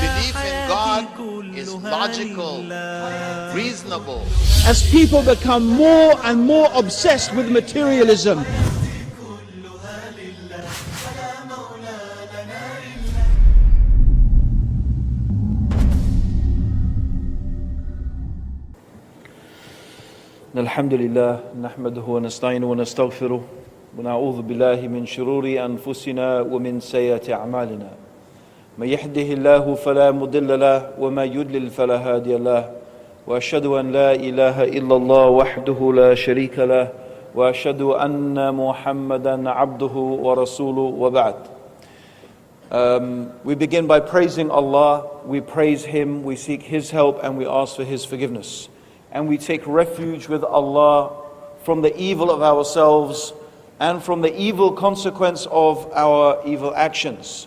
Belief in God is logical, reasonable. As people become more and more obsessed with materialism, الحمد لله نحمده ونستعينه ونستغفره ونعوذ بالله من شرور أنفسنا ومن سيئات أعمالنا من يهده الله فلا مضل له وما يضلل فلا هادي له وأشهد أن لا إله إلا الله وحده لا شريك له وأشهد أن محمدا عبده ورسوله وبعد. We begin by praising Allah. We praise Him, we seek His help, and we ask for His forgiveness. And we take refuge with Allah from the evil of ourselves and from the evil consequence of our evil actions.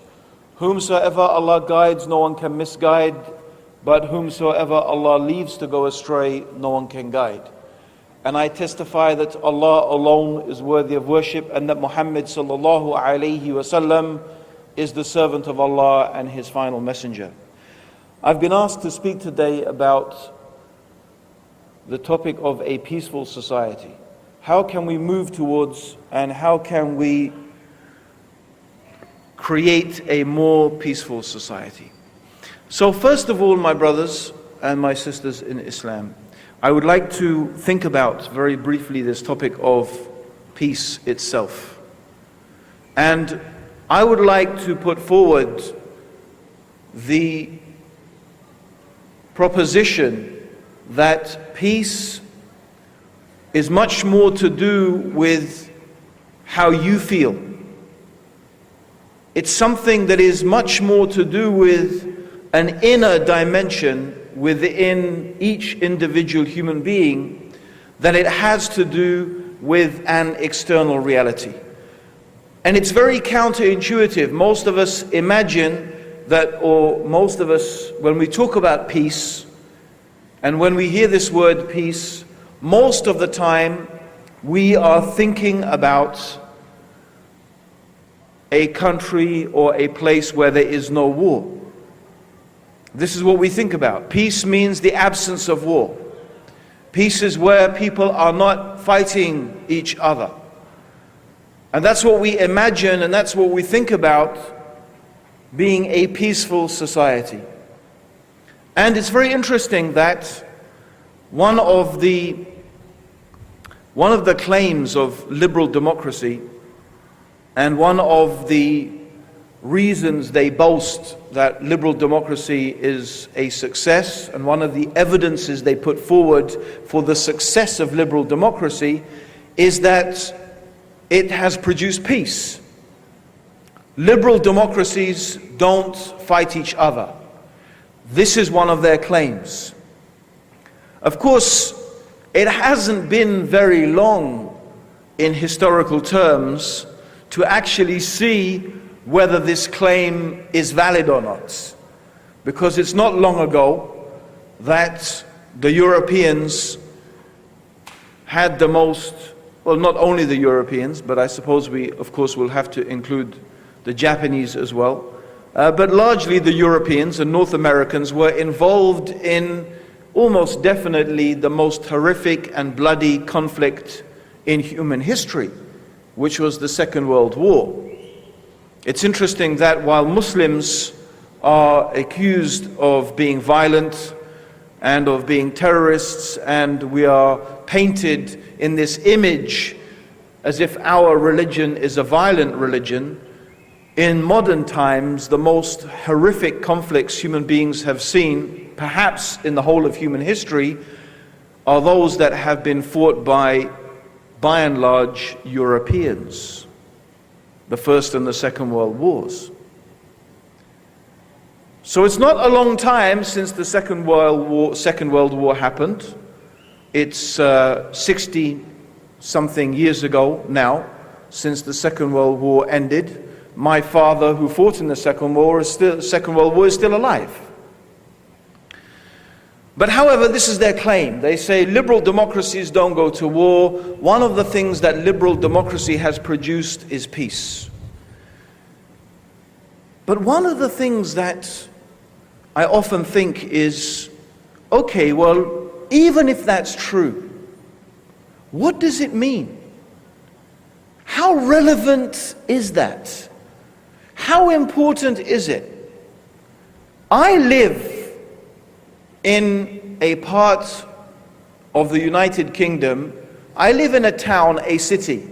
Whomsoever Allah guides, no one can misguide, but whomsoever Allah leaves to go astray, no one can guide. And I testify that Allah alone is worthy of worship and that Muhammad sallallahu alayhi wasallam is the servant of Allah and His final messenger. I've been asked to speak today about the topic of a peaceful society. How can we move towards and how can we create a more peaceful society? So first of all, my brothers and my sisters in Islam, I would like to think about very briefly this topic of peace itself. And I would like to put forward the proposition that peace is much more to do with how you feel. It's something that is much more to do with an inner dimension within each individual human being than it has to do with an external reality. And it's very counterintuitive. Most of us imagine that, or most of us, when we talk about peace, and when we hear this word peace, most of the time we are thinking about a country or a place where there is no war. This is what we think about. Peace means the absence of war. Peace is where people are not fighting each other. And that's what we imagine and that's what we think about being a peaceful society. And it's very interesting that one of the claims of liberal democracy and one of the reasons they boast that liberal democracy is a success and one of the evidences they put forward for the success of liberal democracy is that it has produced peace. Liberal democracies don't fight each other. This is one of their claims. Of course, it hasn't been very long in historical terms to actually see whether this claim is valid or not. Because it's not long ago that the Europeans had the most, well, not only the Europeans, but I suppose we, of course, will have to include the Japanese as well. But largely the Europeans and North Americans were involved in almost definitely the most horrific and bloody conflict in human history, which was the Second World War. It's interesting that while Muslims are accused of being violent and of being terrorists, and we are painted in this image as if our religion is a violent religion, in modern times, the most horrific conflicts human beings have seen, perhaps in the whole of human history, are those that have been fought by and large, Europeans. The First and the Second World Wars. So it's not a long time since the Second World War happened. It's 60-something years ago now, since the Second World War ended. My father, who fought in the Second World War, is still alive. But however, this is their claim. They say liberal democracies don't go to war. One of the things that liberal democracy has produced is peace. But one of the things that I often think is, okay, well, even if that's true, what does it mean? How relevant is that? How important is it? I live in a part of the United Kingdom. I live in a town, a city.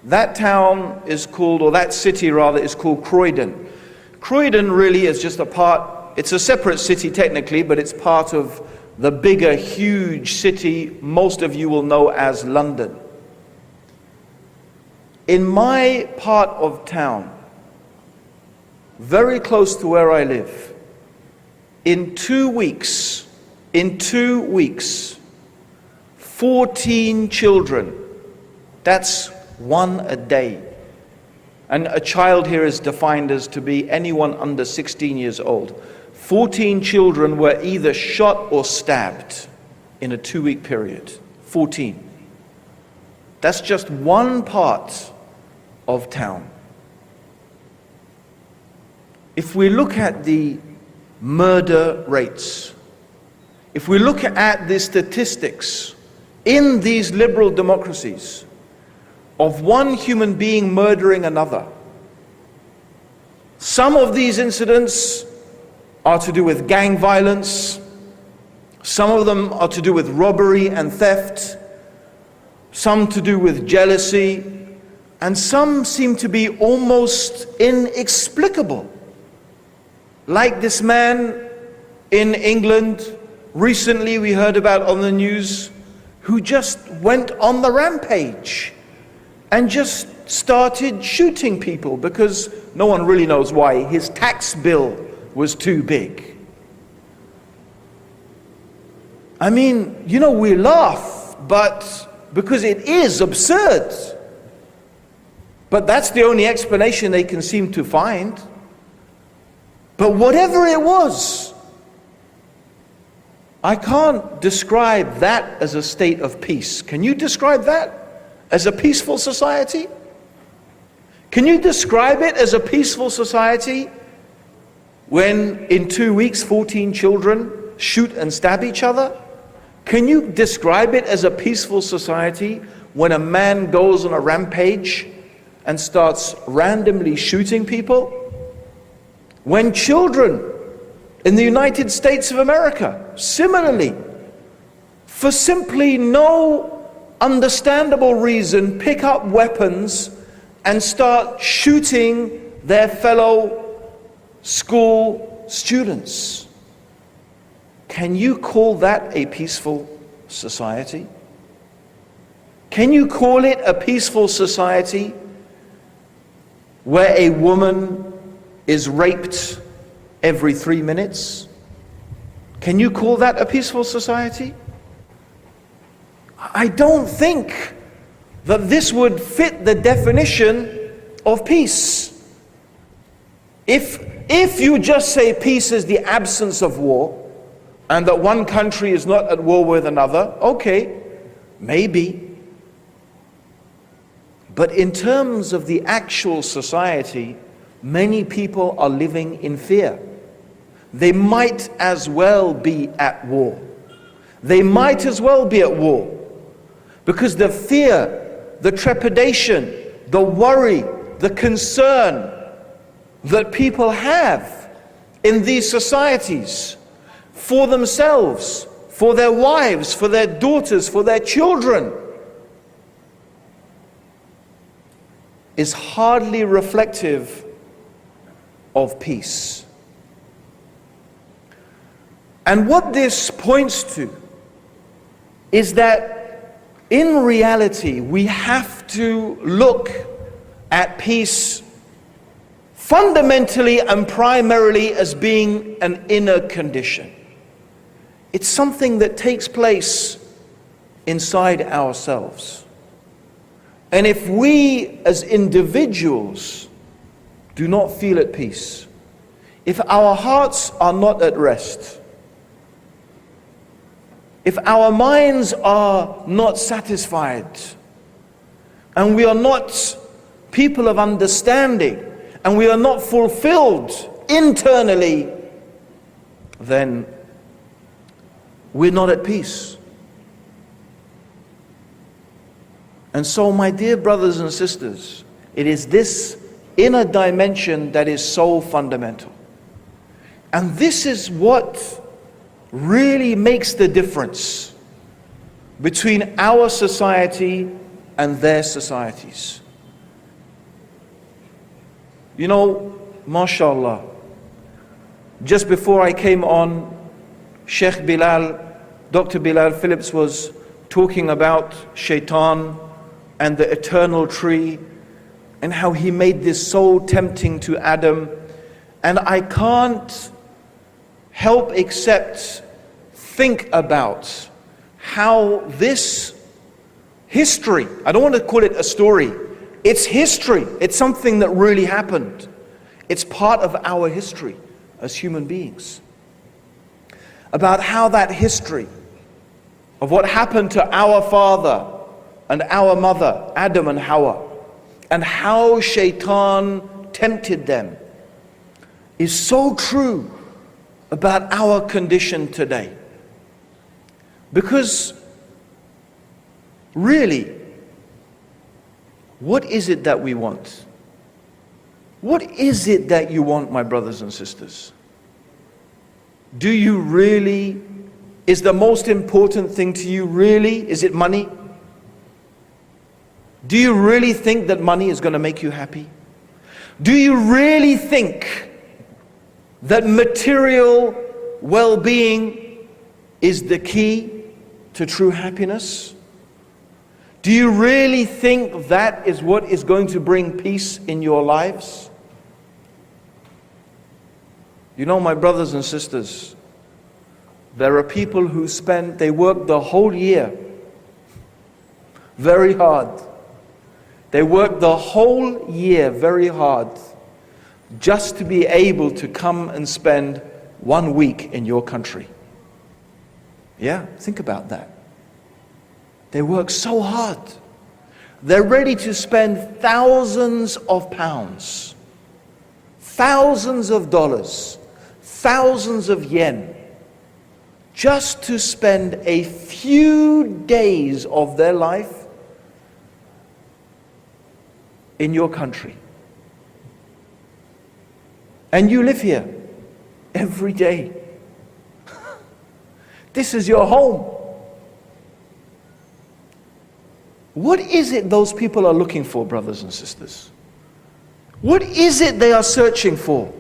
That town is called, or that city rather, is called Croydon. Croydon really is just a part, it's a separate city technically, but it's part of the bigger, huge city most of you will know as London. In my part of town, very close to where I live, in 2 weeks, 14 children, that's one a day. And a child here is defined as to be anyone under 16 years old. 14 children were either shot or stabbed in a 2-week period. 14. That's just one part of town. If we look at the murder rates, if we look at the statistics in these liberal democracies of one human being murdering another, some of these incidents are to do with gang violence, some of them are to do with robbery and theft, some to do with jealousy, and some seem to be almost inexplicable. Like this man in England, recently we heard about on the news, who just went on the rampage and just started shooting people because no one really knows why. His tax bill was too big. I mean, you know, we laugh, but because it is absurd. But that's the only explanation they can seem to find. But whatever it was, I can't describe that as a state of peace. Can you describe that as a peaceful society? Can you describe it as a peaceful society when in 2 weeks 14 children shoot and stab each other? Can you describe it as a peaceful society when a man goes on a rampage and starts randomly shooting people? When children in the United States of America, similarly, for simply no understandable reason, pick up weapons and start shooting their fellow school students. Can you call that a peaceful society? Can you call it a peaceful society where a woman is raped every 3 minutes? Can you call that a peaceful society? I don't think that this would fit the definition of peace. If you just say peace is the absence of war, and that one country is not at war with another, okay, maybe. But in terms of the actual society, many people are living in fear. They might as well be at war. They might as well be at war. Because the fear, the trepidation, the worry, the concern that people have in these societies for themselves, for their wives, for their daughters, for their children, is hardly reflective of peace. And what this points to is that in reality we have to look at peace fundamentally and primarily as being an inner condition. It's something that takes place inside ourselves. And if we as individuals do not feel at peace, if our hearts are not at rest, if our minds are not satisfied, and we are not people of understanding, and we are not fulfilled internally, then we're not at peace. And so, my dear brothers and sisters, it is this inner dimension that is so fundamental. And this is what really makes the difference between our society and their societies. You know, mashallah, just before I came on, Sheikh Bilal, Dr. Bilal Philips was talking about shaitan and the eternal tree and how he made this so tempting to Adam. And I can't help except think about how this history, I don't want to call it a story, it's history, it's something that really happened. It's part of our history as human beings. About how that history of what happened to our father and our mother, Adam and Hawa, and how shaitan tempted them, is so true about our condition today. Because really, what is it that we want? What is it that you want, my brothers and sisters? Do you really, is the most important thing to you really, is it money? Do you really think that money is going to make you happy? Do you really think that material well-being is the key to true happiness? Do you really think that is what is going to bring peace in your lives? You know, my brothers and sisters, there are people who they work the whole year very hard. They work the whole year very hard just to be able to come and spend 1 week in your country. Yeah, think about that. They work so hard. They're ready to spend thousands of pounds, thousands of dollars, thousands of yen, just to spend a few days of their life in your country. And you live here every day. This is your home. What is it those people are looking for, brothers and sisters? What is it they are searching for?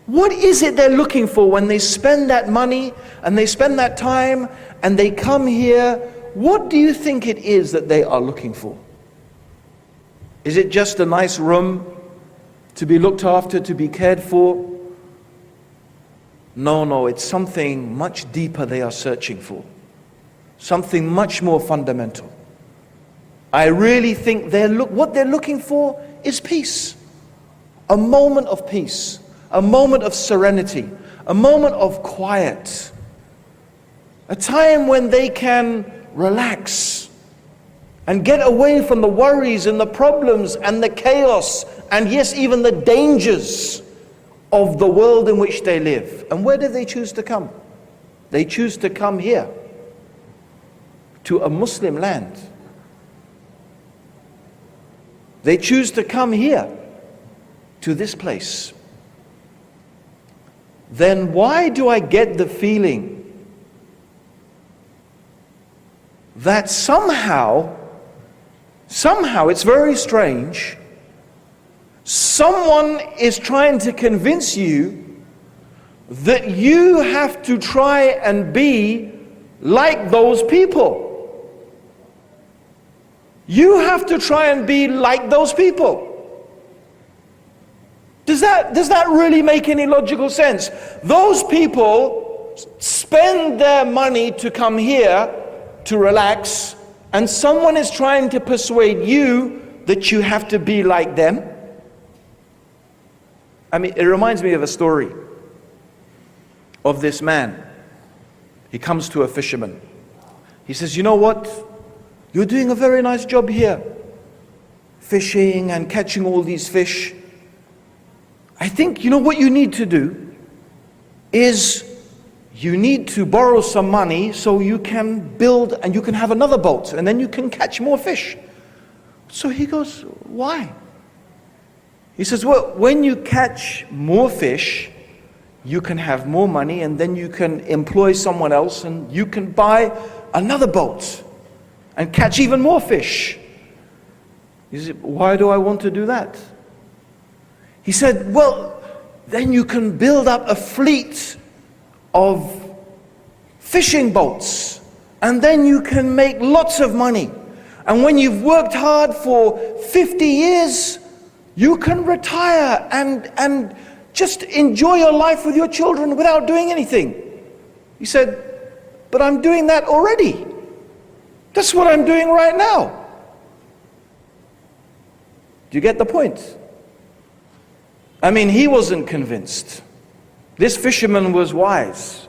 What is it they're looking for when they spend that money and they spend that time and they come here? What do you think it is that they are looking for? Is it just a nice room to be looked after, to be cared for? No, it's something much deeper they are searching for. Something much more fundamental. I really think what they're looking for is peace. A moment of peace. A moment of serenity. A moment of quiet. A time when they can relax and get away from the worries and the problems and the chaos and yes, even the dangers of the world in which they live. And where do they choose to come? They choose to come here, to a Muslim land. They choose to come here, to this place. Then why do I get the feeling that somehow, it's very strange, someone is trying to convince you that you have to try and be like those people. You have to try and be like those people. Does that really make any logical sense? Those people spend their money to come here to relax, and someone is trying to persuade you that you have to be like them. I mean, it reminds me of a story of this man. He comes to a fisherman. He says, you know what? You're doing a very nice job here, fishing and catching all these fish. I think, you know what you need to do is you need to borrow some money so you can build and you can have another boat and then you can catch more fish. So he goes, why? He says, well, when you catch more fish, you can have more money and then you can employ someone else and you can buy another boat and catch even more fish. He said, why do I want to do that? He said, well, then you can build up a fleet of fishing boats and then you can make lots of money. And when you've worked hard for 50 years, you can retire and just enjoy your life with your children without doing anything. He said, but I'm doing that already. That's what I'm doing right now. Do you get the point? I mean, he wasn't convinced. This fisherman was wise.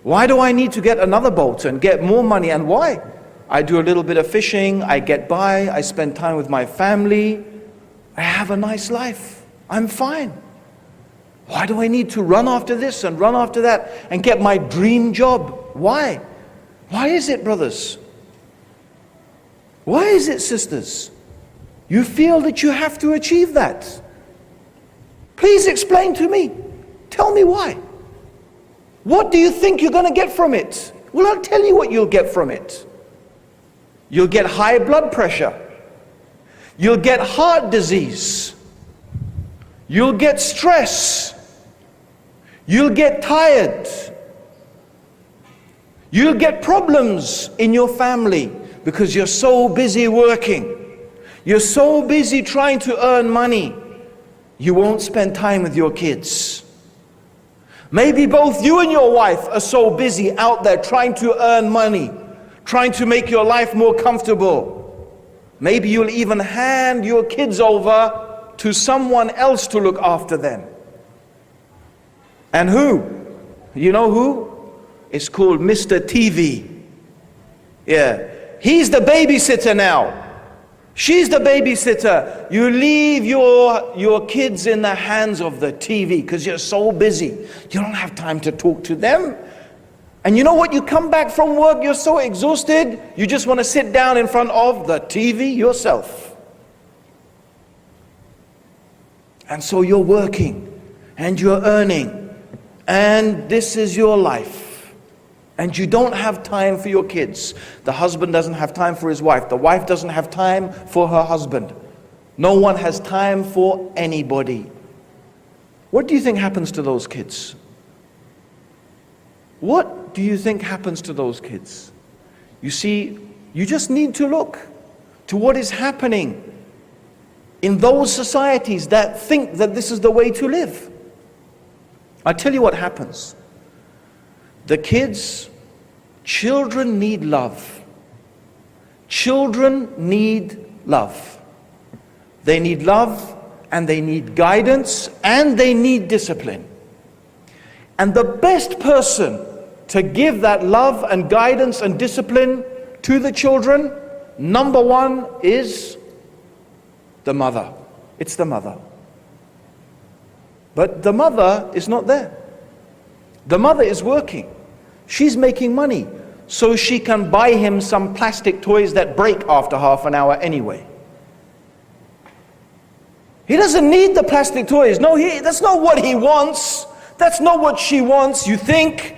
Why do I need to get another boat and get more money? And why? I do a little bit of fishing, I get by, I spend time with my family, I have a nice life, I'm fine. Why do I need to run after this and run after that and get my dream job? Why? Why is it, brothers? Why is it, sisters? You feel that you have to achieve that. Please explain to me. Tell me why. What do you think you're going to get from it? Well, I'll tell you what you'll get from it. You'll get high blood pressure. You'll get heart disease. You'll get stress. You'll get tired. You'll get problems in your family because you're so busy working. You're so busy trying to earn money. You won't spend time with your kids. Maybe both you and your wife are so busy out there trying to earn money, trying to make your life more comfortable. Maybe you'll even hand your kids over to someone else to look after them. And who? You know who? It's called Mr. TV. Yeah, he's the babysitter now. She's the babysitter. You leave your kids in the hands of the TV because you're so busy. You don't have time to talk to them. And you know what? You come back from work, you're so exhausted, you just want to sit down in front of the TV yourself. And so you're working and you're earning and this is your life. And you don't have time for your kids. The husband doesn't have time for his wife. The wife doesn't have time for her husband. No one has time for anybody. What do you think happens to those kids? What do you think happens to those kids? You see, you just need to look to what is happening in those societies that think that this is the way to live. I'll tell you what happens. The children need love. Children need love. They need love and they need guidance and they need discipline. And the best person to give that love and guidance and discipline to the children, number one is the mother. It's the mother. But the mother is not there. The mother is working. She's making money so she can buy him some plastic toys that break after half an hour anyway. He doesn't need the plastic toys. No, that's not what he wants. That's not what she wants, you think?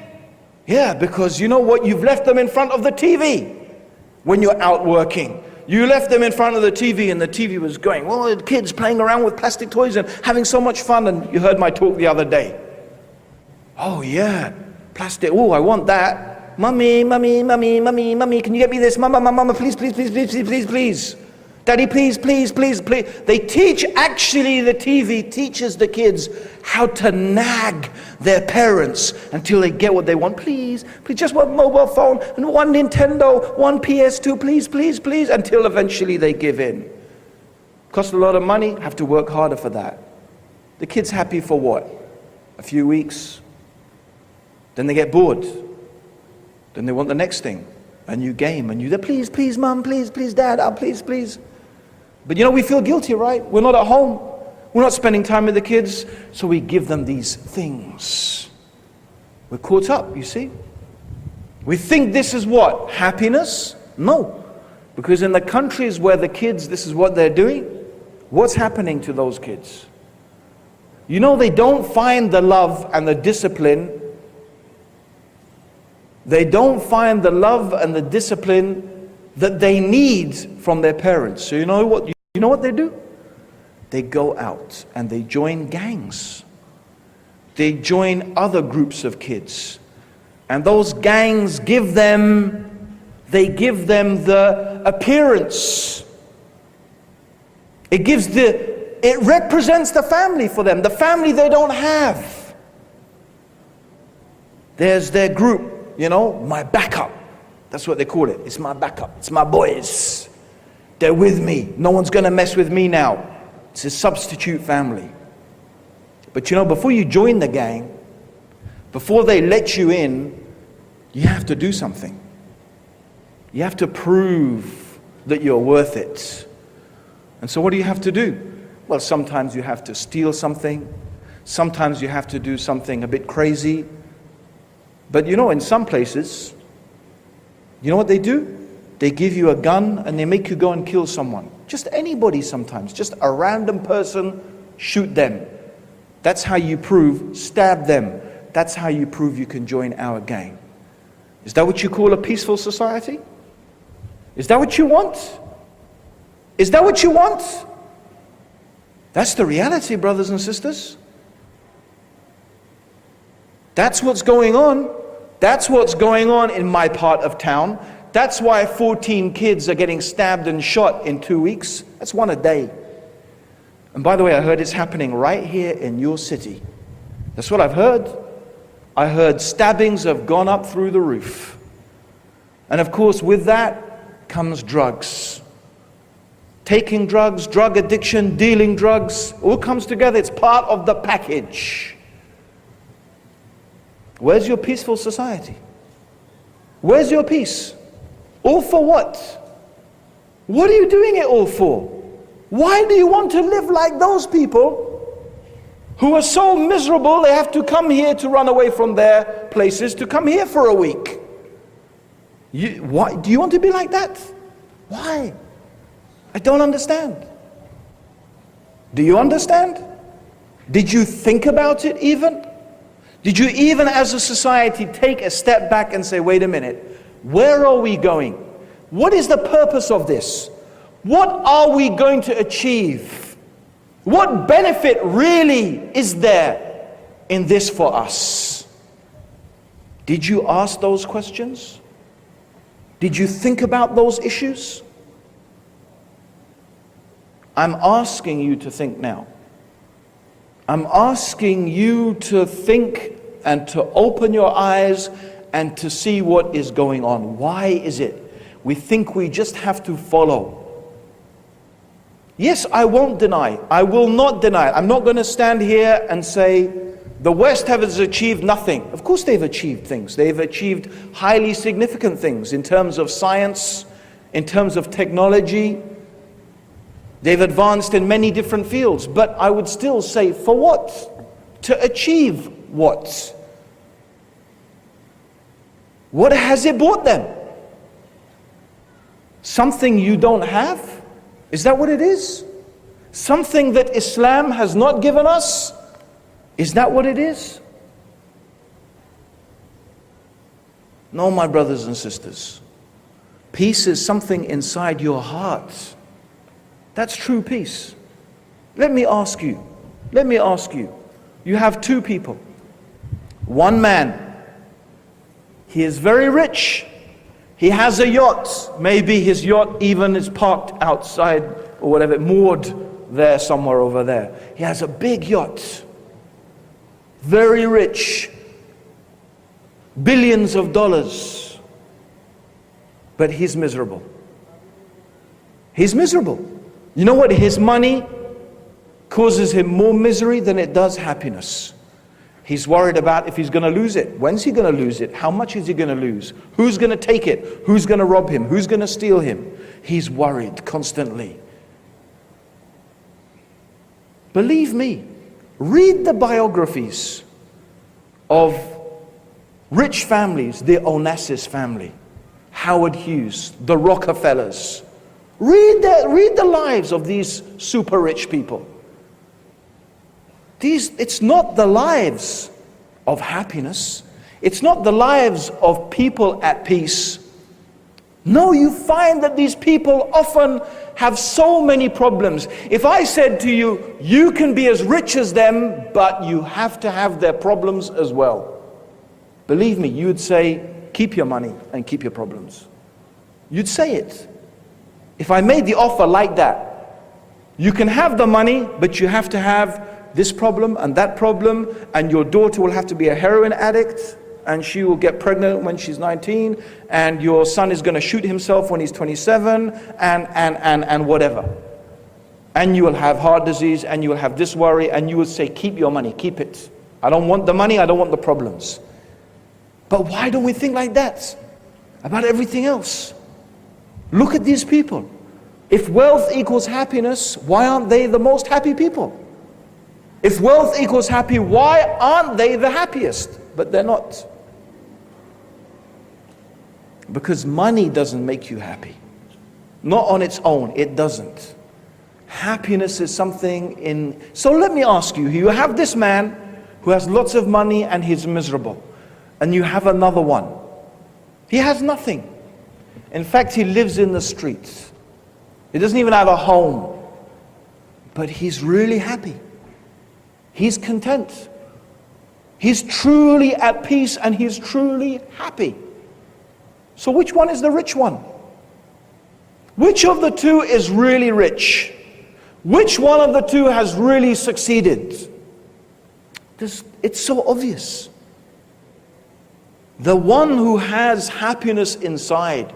Yeah, because you know what? You've left them in front of the TV when you're out working. You left them in front of the TV and the TV was going, well, the kids playing around with plastic toys and having so much fun. And you heard my talk the other day. Oh yeah, plastic, oh, I want that. Mummy, mummy, mummy, mummy, mummy, can you get me this? Mama, mama, please, please, please, please, please, please, please. Daddy, please, please, please, please. They teach, actually the TV teaches the kids how to nag their parents until they get what they want. Please, please, just one mobile phone and one Nintendo, one PS2, please, please, please, until eventually they give in. Cost a lot of money, have to work harder for that. The kid's happy for what? A few weeks, Then they get bored. Then they want the next thing, a new game, a new, please, please, mom, please, please, dad, please, please. But you know, we feel guilty, right? We're not at home. We're not spending time with the kids, so we give them these things. We're caught up, you see. We think this is what? Happiness? No. Because in the countries where the kids, this is what they're doing, what's happening to those kids? You know, they don't find the love and the discipline. They don't find the love and the discipline that they need from their parents. So you know what they do? They go out and they join gangs. They join other groups of kids. And those gangs give them the appearance. It represents the family for them, the family they don't have. There's their group, you know, my backup. That's what they call it. It's my backup. It's my boys. They're with me. No one's going to mess with me now. It's a substitute family. But you know, before you join the gang, before they let you in, you have to do something. You have to prove that you're worth it. And so what do you have to do? Well, sometimes you have to steal something. Sometimes you have to do something a bit crazy. But you know, in some places, you know what they do? They give you a gun and they make you go and kill someone. Just anybody sometimes. Just a random person, shoot them. That's how you prove, stab them. That's how you prove you can join our gang. Is that what you call a peaceful society? Is that what you want? Is that what you want? That's the reality, brothers and sisters. That's what's going on. That's what's going on in my part of town. That's why 14 kids are getting stabbed and shot in 2 weeks. That's one a day. And by the way, I heard it's happening right here in your city. That's what I've heard. I heard stabbings have gone up through the roof. And of course, with that comes drugs. Taking drugs, drug addiction, dealing drugs, all comes together. It's part of the package. Where's your peaceful society? Where's your peace? All for what? What are you doing it all for? Why do you want to live like those people who are so miserable they have to come here to run away from their places to come here for a week? Why do you want to be like that? Why? I don't understand. Do you understand? Did you think about it even? Did you even as a society take a step back and say, wait a minute, where are we going? What is the purpose of this? What are we going to achieve? What benefit really is there in this for us? Did you ask those questions? Did you think about those issues? I'm asking you to think now. I'm asking you to think and to open your eyes and to see what is going on. Why is it we think we just have to follow? Yes, I won't deny. I will not deny. I'm not going to stand here and say the West has achieved nothing. Of course they've achieved things. They've achieved highly significant things in terms of science, in terms of technology. They've advanced in many different fields. But I would still say, for what? To achieve what? What has it brought them? Something you don't have? Is that what it is? Something that Islam has not given us? Is that what it is? No, my brothers and sisters. Peace is something inside your heart. That's true peace. Let me ask you. You have two people. One man, he is very rich. He has a yacht. Maybe his yacht even is parked outside or whatever, moored there somewhere over there. He has a big yacht. Very rich. Billions of dollars. But he's miserable. He's miserable. You know what? His money causes him more misery than it does happiness. He's worried about if he's going to lose it. When's he going to lose it? How much is he going to lose? Who's going to take it? Who's going to rob him? Who's going to steal him? He's worried constantly. Believe me, read the biographies of rich families, the Onassis family, Howard Hughes, the Rockefellers. Read the lives of these super rich people. It's not the lives of happiness. It's not the lives of people at peace. No, you find that these people often have so many problems. If I said to you, you can be as rich as them, but you have to have their problems as well, believe me, you would say, keep your money and keep your problems. You'd say it. If I made the offer like that, you can have the money, but you have to have this problem and that problem, and your daughter will have to be a heroin addict, and she will get pregnant when she's 19, and your son is going to shoot himself when he's 27, and whatever. And you will have heart disease, and you will have this worry, and you will say, keep your money, keep it. I don't want the money, I don't want the problems. But why don't we think like that about everything else? Look at these people. If wealth equals happiness, why aren't they the most happy people? If wealth equals happy, why aren't they the happiest? But they're not. Because money doesn't make you happy. Not on its own, it doesn't. Happiness is something in... So let me ask you, you have this man who has lots of money and he's miserable. And you have another one. He has nothing. In fact, he lives in the streets. He doesn't even have a home. But he's really happy. He's content. He's truly at peace and he's truly happy. So which one is the rich one? Which of the two is really rich? Which one of the two has really succeeded? It's so obvious. The one who has happiness inside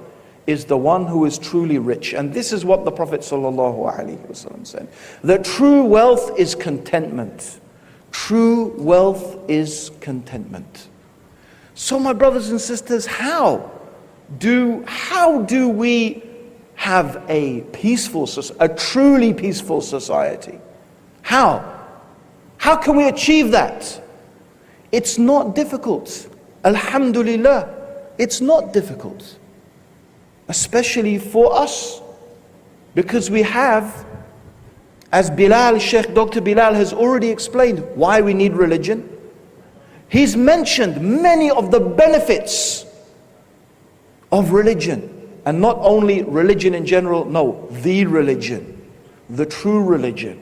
is the one who is truly rich. And this is what the Prophet ﷺ said. The true wealth is contentment. True wealth is contentment. So my brothers and sisters, how do we have a truly peaceful society? How can we achieve that? It's not difficult. Alhamdulillah, it's not difficult. Especially for us, because we have, as Sheikh Dr. Bilal has already explained, why we need religion. He's mentioned many of the benefits of religion. And not only religion in general, no, the religion, the true religion.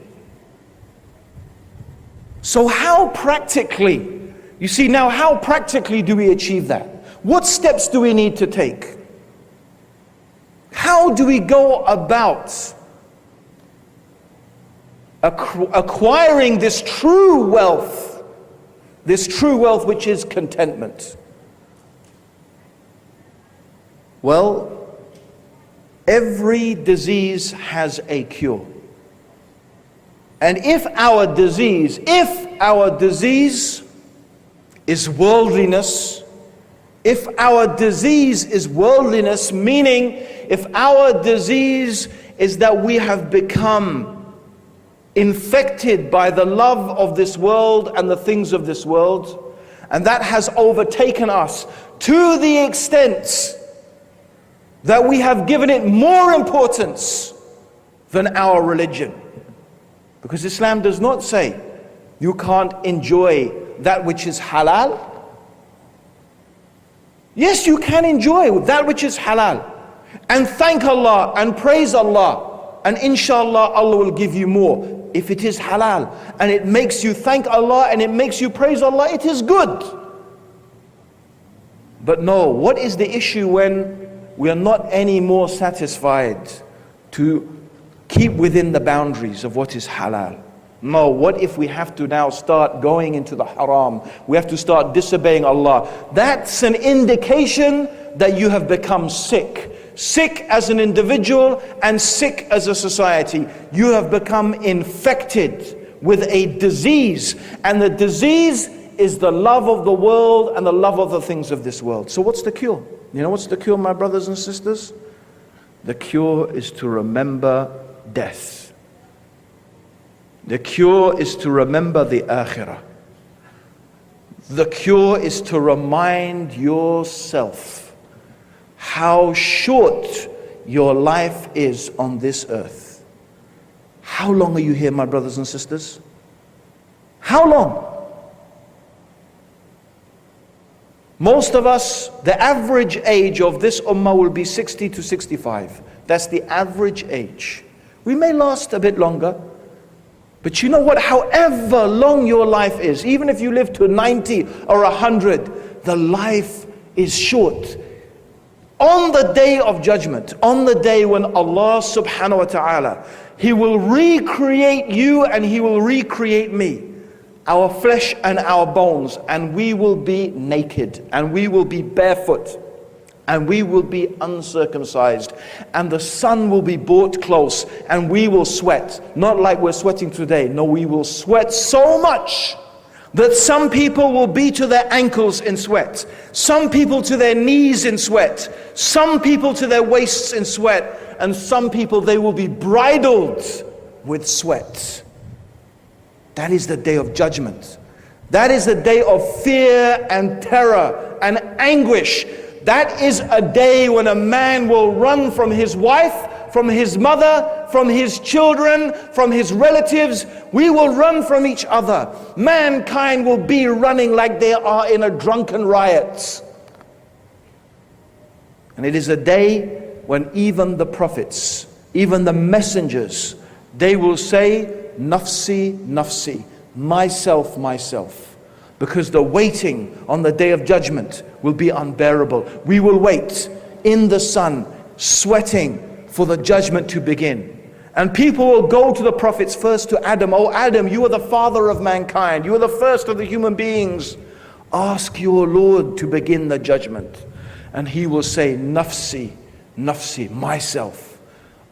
So how practically, you see now, how practically do we achieve that? What steps do we need to take? How do we go about acquiring this true wealth which is contentment? Well, every disease has a cure. And if our disease is worldliness, meaning if our disease is that we have become infected by the love of this world and the things of this world, and that has overtaken us to the extent that we have given it more importance than our religion. Because Islam does not say you can't enjoy that which is halal. Yes, you can enjoy that which is halal and thank Allah and praise Allah, and inshallah Allah will give you more. If it is halal and it makes you thank Allah and it makes you praise Allah, it is good. But no, what is the issue when we are not any more satisfied to keep within the boundaries of what is halal? No, what if we have to now start going into the haram? We have to start disobeying Allah. That's an indication that you have become sick. Sick as an individual and sick as a society. You have become infected with a disease. And the disease is the love of the world and the love of the things of this world. So what's the cure? You know what's the cure, my brothers and sisters? The cure is to remember death. The cure is to remember the akhirah. The cure is to remind yourself how short your life is on this earth. How long are you here, my brothers and sisters? How long? Most of us, the average age of this ummah will be 60 to 65. That's the average age. We may last a bit longer, but you know what? However long your life is, even if you live to 90 or 100, the life is short. On the day of judgment, on the day when Allah subhanahu wa ta'ala, He will recreate you and He will recreate me, our flesh and our bones, and we will be naked, and we will be barefoot, and we will be uncircumcised, and the sun will be brought close, and we will sweat, not like we're sweating today. No, we will sweat so much that some people will be to their ankles in sweat, some people to their knees in sweat, some people to their waists in sweat, and some people, they will be bridled with sweat. That is the day of judgment. That is a day of fear and terror and anguish. That is a day when a man will run from his wife, from his mother, from his children, from his relatives. We will run from each other. Mankind will be running like they are in a drunken riot. And it is a day when even the prophets, even the messengers, they will say, Nafsi, nafsi, myself, myself. Because the waiting on the day of judgment will be unbearable. We will wait in the sun, sweating for the judgment to begin. And people will go to the prophets, first to Adam. Oh Adam, you are the father of mankind. You are the first of the human beings. Ask your Lord to begin the judgment. And he will say, Nafsi, nafsi, myself.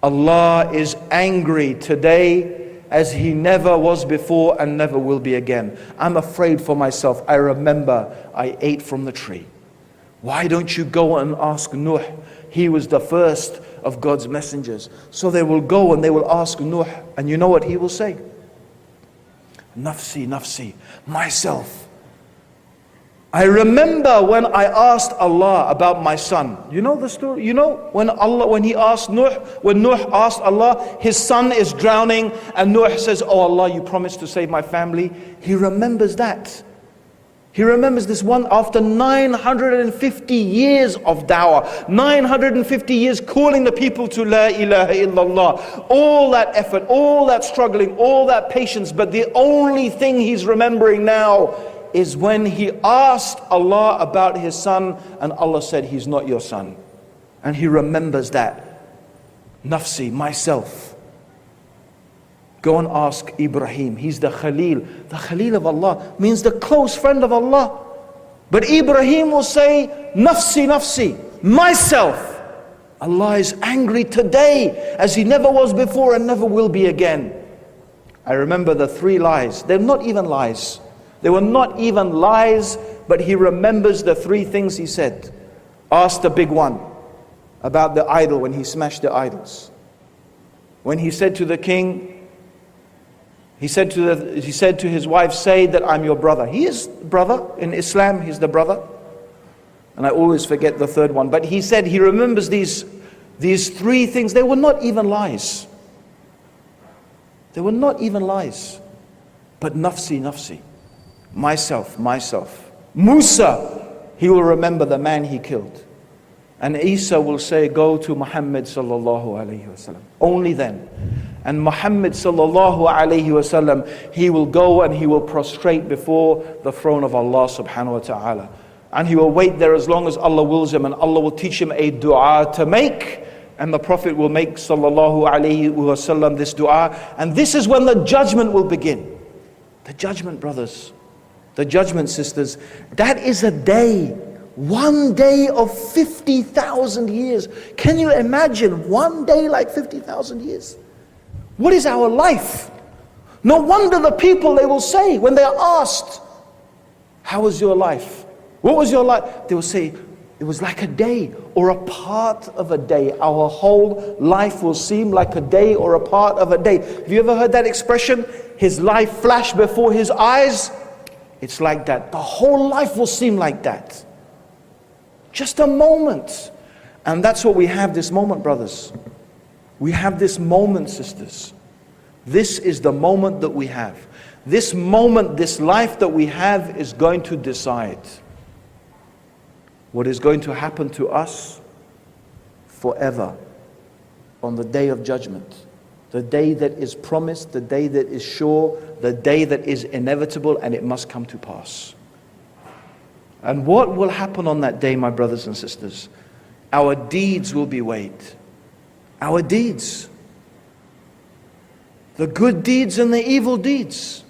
Allah is angry today as He never was before and never will be again. I'm afraid for myself. I remember I ate from the tree. Why don't you go and ask Nuh? He was the first of God's messengers. So they will go and they will ask Nuh. And you know what he will say? Nafsi, nafsi, myself. I remember when I asked Allah about my son. You know the story? You know when Nuh asked Allah, his son is drowning, and Nuh says, oh Allah, you promised to save my family. He remembers that. He remembers this one after 950 years of da'wah, 950 years calling the people to La ilaha illallah. All that effort, all that struggling, all that patience, but the only thing he's remembering now is when he asked Allah about his son, and Allah said, he's not your son. And he remembers that. Nafsi, myself. Go and ask Ibrahim. He's the Khalil. The Khalil of Allah means the close friend of Allah. But Ibrahim will say, Nafsi, nafsi, myself. Allah is angry today as He never was before and never will be again. I remember the 3 lies. They're not even lies. They were not even lies, but he remembers the 3 things he said. Asked the big one about the idol when he smashed the idols. When he said to the king, he said to his wife, say that I'm your brother. He is brother. In Islam, he's the brother. And I always forget the 3rd one. But he said he remembers these 3 things. They were not even lies. They were not even lies. But nafsi, nafsi. Myself, myself. Musa, he will remember the man he killed. And Isa will say, go to Muhammad sallallahu alayhi wasallam. Only then. And Muhammad sallallahu alayhi wasallam, he will go and he will prostrate before the throne of Allah subhanahu wa ta'ala. And he will wait there as long as Allah wills him, and Allah will teach him a dua to make. And the Prophet will make sallallahu alayhi wasallam this dua. And this is when the judgment will begin. The judgment, brothers. The judgment, sisters. That is a day. One day of 50,000 years. Can you imagine one day like 50,000 years? What is our life? No wonder the people, they will say when they are asked, How was your life? What was your life? They will say, it was like a day or a part of a day. Our whole life will seem like a day or a part of a day. Have you ever heard that expression? His life flashed before his eyes. It's like that. The whole life will seem like that. Just a moment. And that's what we have this moment, brothers. We have this moment, sisters. This is the moment that we have. This moment, this life that we have is going to decide what is going to happen to us forever on the day of judgment. The day that is promised, the day that is sure, the day that is inevitable, and it must come to pass. And what will happen on that day, my brothers and sisters? Our deeds will be weighed. Our deeds. The good deeds and the evil deeds.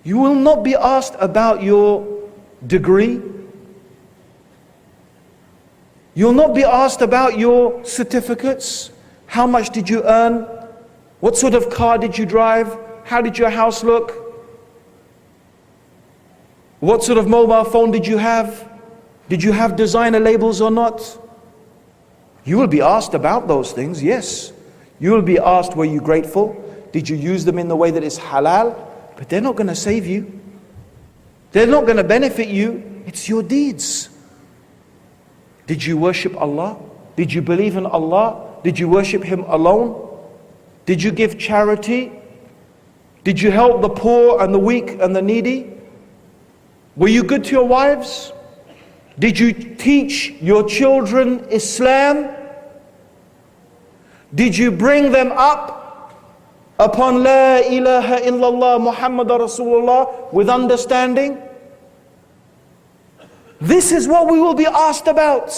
You will not be asked about your degree. You'll not be asked about your certificates. How much did you earn? What sort of car did you drive? How did your house look? What sort of mobile phone did you have? Did you have designer labels or not? You will be asked about those things, yes. You will be asked, were you grateful? Did you use them in the way that is halal? But they're not going to save you. They're not going to benefit you. It's your deeds. Did you worship Allah? Did you believe in Allah? Did you worship Him alone? Did you give charity? Did you help the poor and the weak and the needy? Were you good to your wives? Did you teach your children Islam? Did you bring them up upon La ilaha illallah Muhammad Rasulullah with understanding? This is what we will be asked about.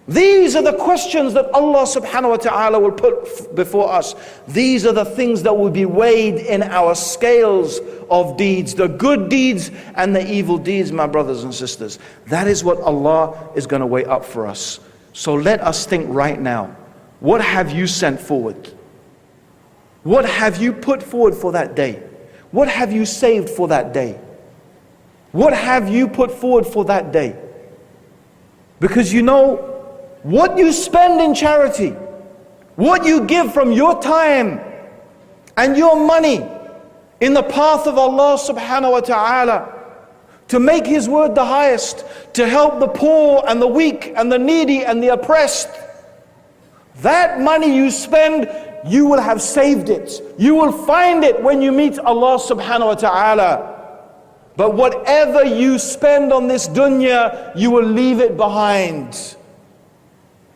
These are the questions that Allah subhanahu wa ta'ala will put before us. These are the things that will be weighed in our scales of deeds, the good deeds and the evil deeds, my brothers and sisters. That is what Allah is going to weigh up for us. So let us think right now. What have you sent forward? What have you put forward for that day? What have you saved for that day? What have you put forward for that day? Because you know, what you spend in charity, what you give from your time and your money in the path of Allah subhanahu wa ta'ala, to make His word the highest, to help the poor and the weak and the needy and the oppressed, that money you spend, you will have saved it. You will find it when you meet Allah subhanahu wa ta'ala. But whatever you spend on this dunya, you will leave it behind.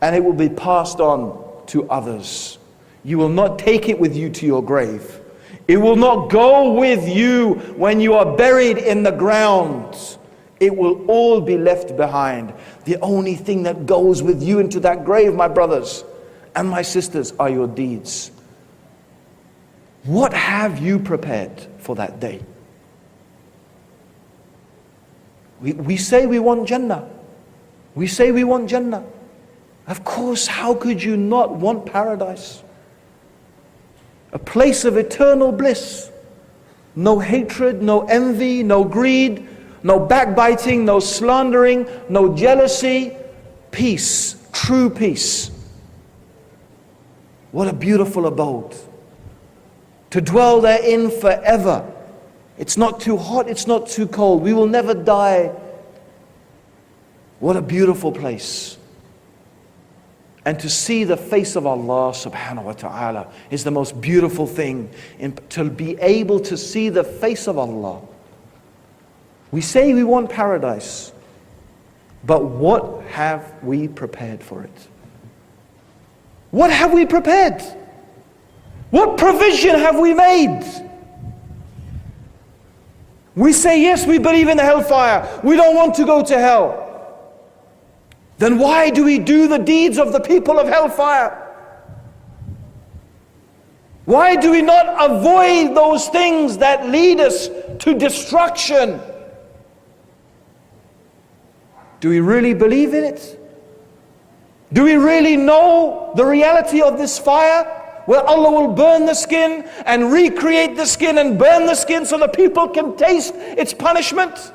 And it will be passed on to others. You will not take it with you to your grave. It will not go with you when you are buried in the ground. It will all be left behind. The only thing that goes with you into that grave, my brothers and my sisters, are your deeds. What have you prepared for that day? We say we want Jannah. We say we want Jannah. Of course, how could you not want paradise? A place of eternal bliss. No hatred, no envy, no greed, no backbiting, no slandering, no jealousy. Peace, true peace. What a beautiful abode. To dwell therein forever. It's not too hot, it's not too cold. We will never die. What a beautiful place. And to see the face of Allah subhanahu wa ta'ala is the most beautiful thing. To be able to see the face of Allah. We say we want paradise, but what have we prepared for it? What have we prepared? What provision have we made? We say, yes, we believe in the hellfire. We don't want to go to hell. Then why do we do the deeds of the people of hellfire? Why do we not avoid those things that lead us to destruction? Do we really believe in it? Do we really know the reality of this fire? where Allah will burn the skin and recreate the skin and burn the skin so the people can taste its punishment?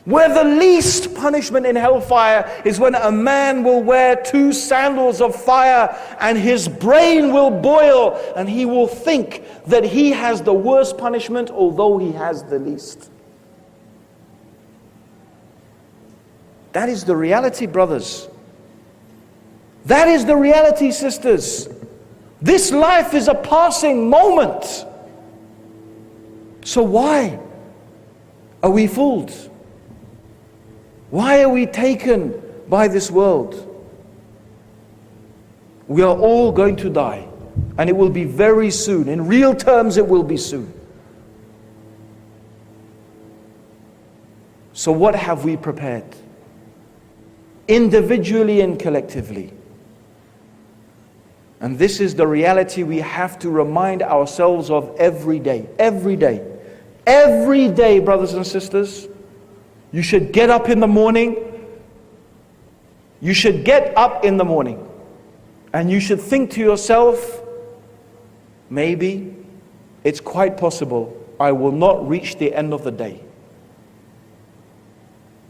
Where the least punishment in hellfire is when a man will wear 2 sandals of fire and his brain will boil and he will think that he has the worst punishment although he has the least. That is the reality, brothers. That is the reality, sisters. This life is a passing moment. So why are we fooled? Why are we taken by this world? We are all going to die, and it will be very soon. In real terms, it will be soon. So what have we prepared? Individually and collectively. And this is the reality we have to remind ourselves of every day. Every day. Every day, brothers and sisters. You should get up in the morning. You should get up in the morning. And you should think to yourself, maybe it's quite possible I will not reach the end of the day.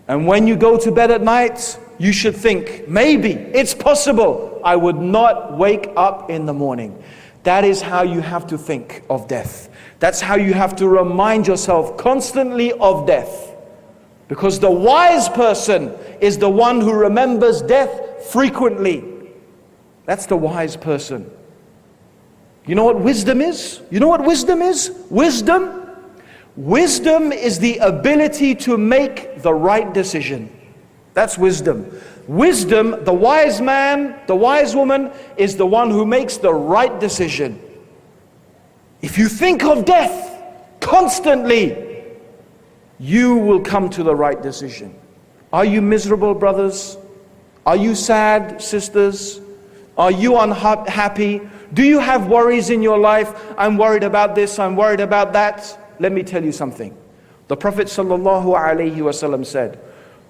And when you go to bed at night, you should think, maybe it's possible I would not wake up in the morning. That is how you have to think of death. That's how you have to remind yourself constantly of death. Because the wise person is the one who remembers death frequently. That's the wise person. You know what wisdom is? You know what wisdom is? Wisdom is the ability to make the right decision. That's wisdom. Wisdom, the wise man, the wise woman, is the one who makes the right decision. If you think of death constantly, you will come to the right decision. Are you miserable, brothers? Are you sad, sisters? Are you unhappy? Do you have worries in your life? I'm worried about this, I'm worried about that. Let me tell you something. The Prophet ﷺ said,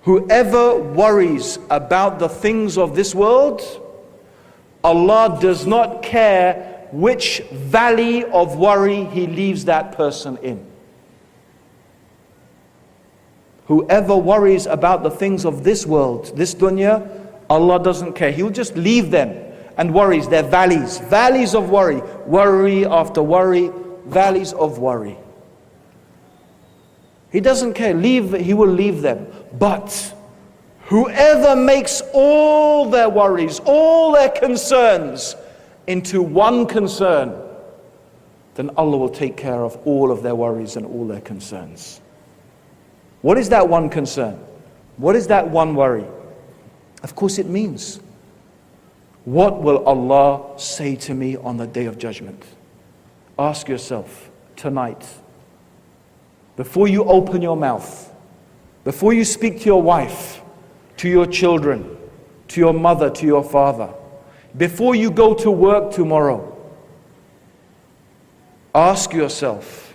whoever worries about the things of this world, Allah does not care which valley of worry He leaves that person in. Whoever worries about the things of this world, this dunya, Allah doesn't care. He'll just leave them and worries. They're valleys of worry. Worry after worry, valleys of worry. He doesn't care. He will leave them. But whoever makes all their worries, all their concerns into one concern, then Allah will take care of all of their worries and all their concerns. What is that one concern? What is that one worry? Of course it means, what will Allah say to me on the Day of Judgment? Ask yourself tonight, before you open your mouth, before you speak to your wife, to your children, to your mother, to your father, before you go to work tomorrow, ask yourself,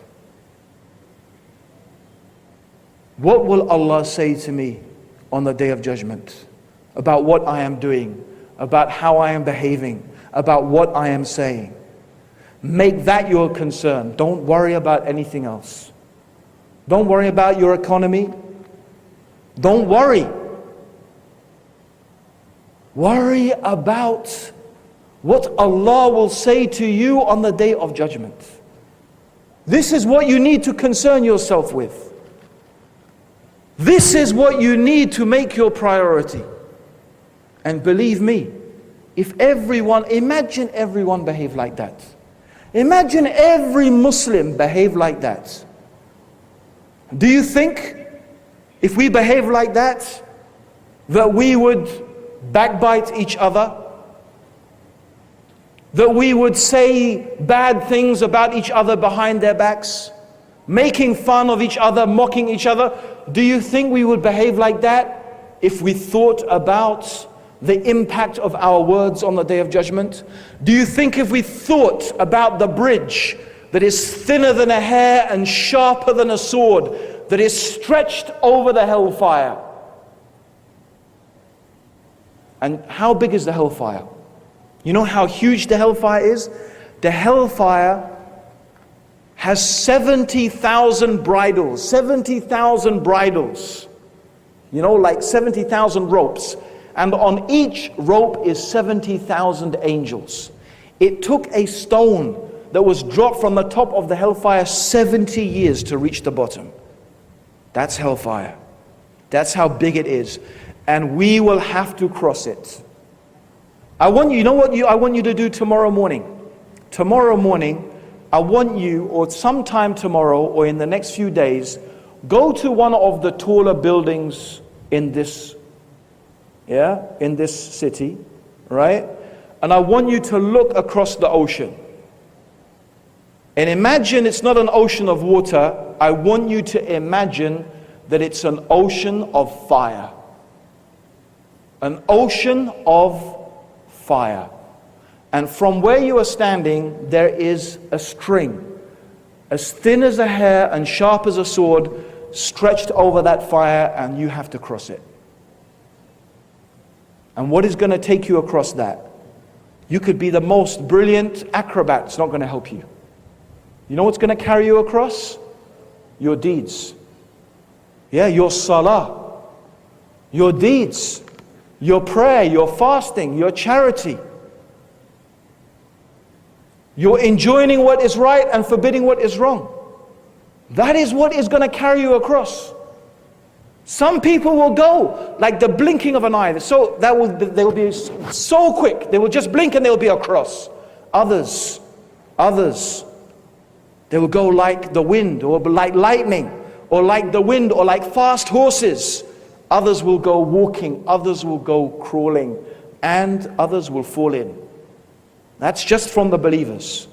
what will Allah say to me on the Day of Judgment about what I am doing, about how I am behaving, about what I am saying? Make that your concern. Don't worry about anything else. Don't worry about your economy. Don't worry. Worry about what Allah will say to you on the Day of Judgment. This is what you need to concern yourself with. This is what you need to make your priority. And believe me, imagine everyone behave like that. Imagine every Muslim behave like that. Do you think if we behave like that we would backbite each other? That we would say bad things about each other behind their backs? Making fun of each other, mocking each other? Do you think we would behave like that if we thought about the impact of our words on the Day of Judgment? Do you think if we thought about the bridge that is thinner than a hair and sharper than a sword, that is stretched over the hellfire? And how big is the hellfire? You know how huge the hellfire is? The hellfire has 70,000 bridles. 70,000 bridles. You know, like 70,000 ropes. And on each rope is 70,000 angels. It took a stone that was dropped from the top of the hellfire 70 years to reach the bottom. That's hellfire. That's how big it is. And we will have to cross it. I want you to do tomorrow morning? Tomorrow morning, I want you, or sometime tomorrow, or in the next few days, go to one of the taller buildings in this city, right? And I want you to look across the ocean. And imagine it's not an ocean of water. I want you to imagine that it's an ocean of fire. An ocean of fire. And from where you are standing, there is a string, as thin as a hair and sharp as a sword, stretched over that fire, and you have to cross it. And what is going to take you across that? You could be the most brilliant acrobat. It's not going to help you. You know what's going to carry you across? Your deeds. Yeah, your salah. Your deeds. Your prayer, your fasting, your charity. You're enjoining what is right and forbidding what is wrong. That is what is going to carry you across. Some people will go like the blinking of an eye. So they will be so quick. They will just blink and they will be across. Others, they will go like the wind, or like lightning, or like the wind, or like fast horses. Others will go walking. Others will go crawling, and others will fall in. That's just from the believers.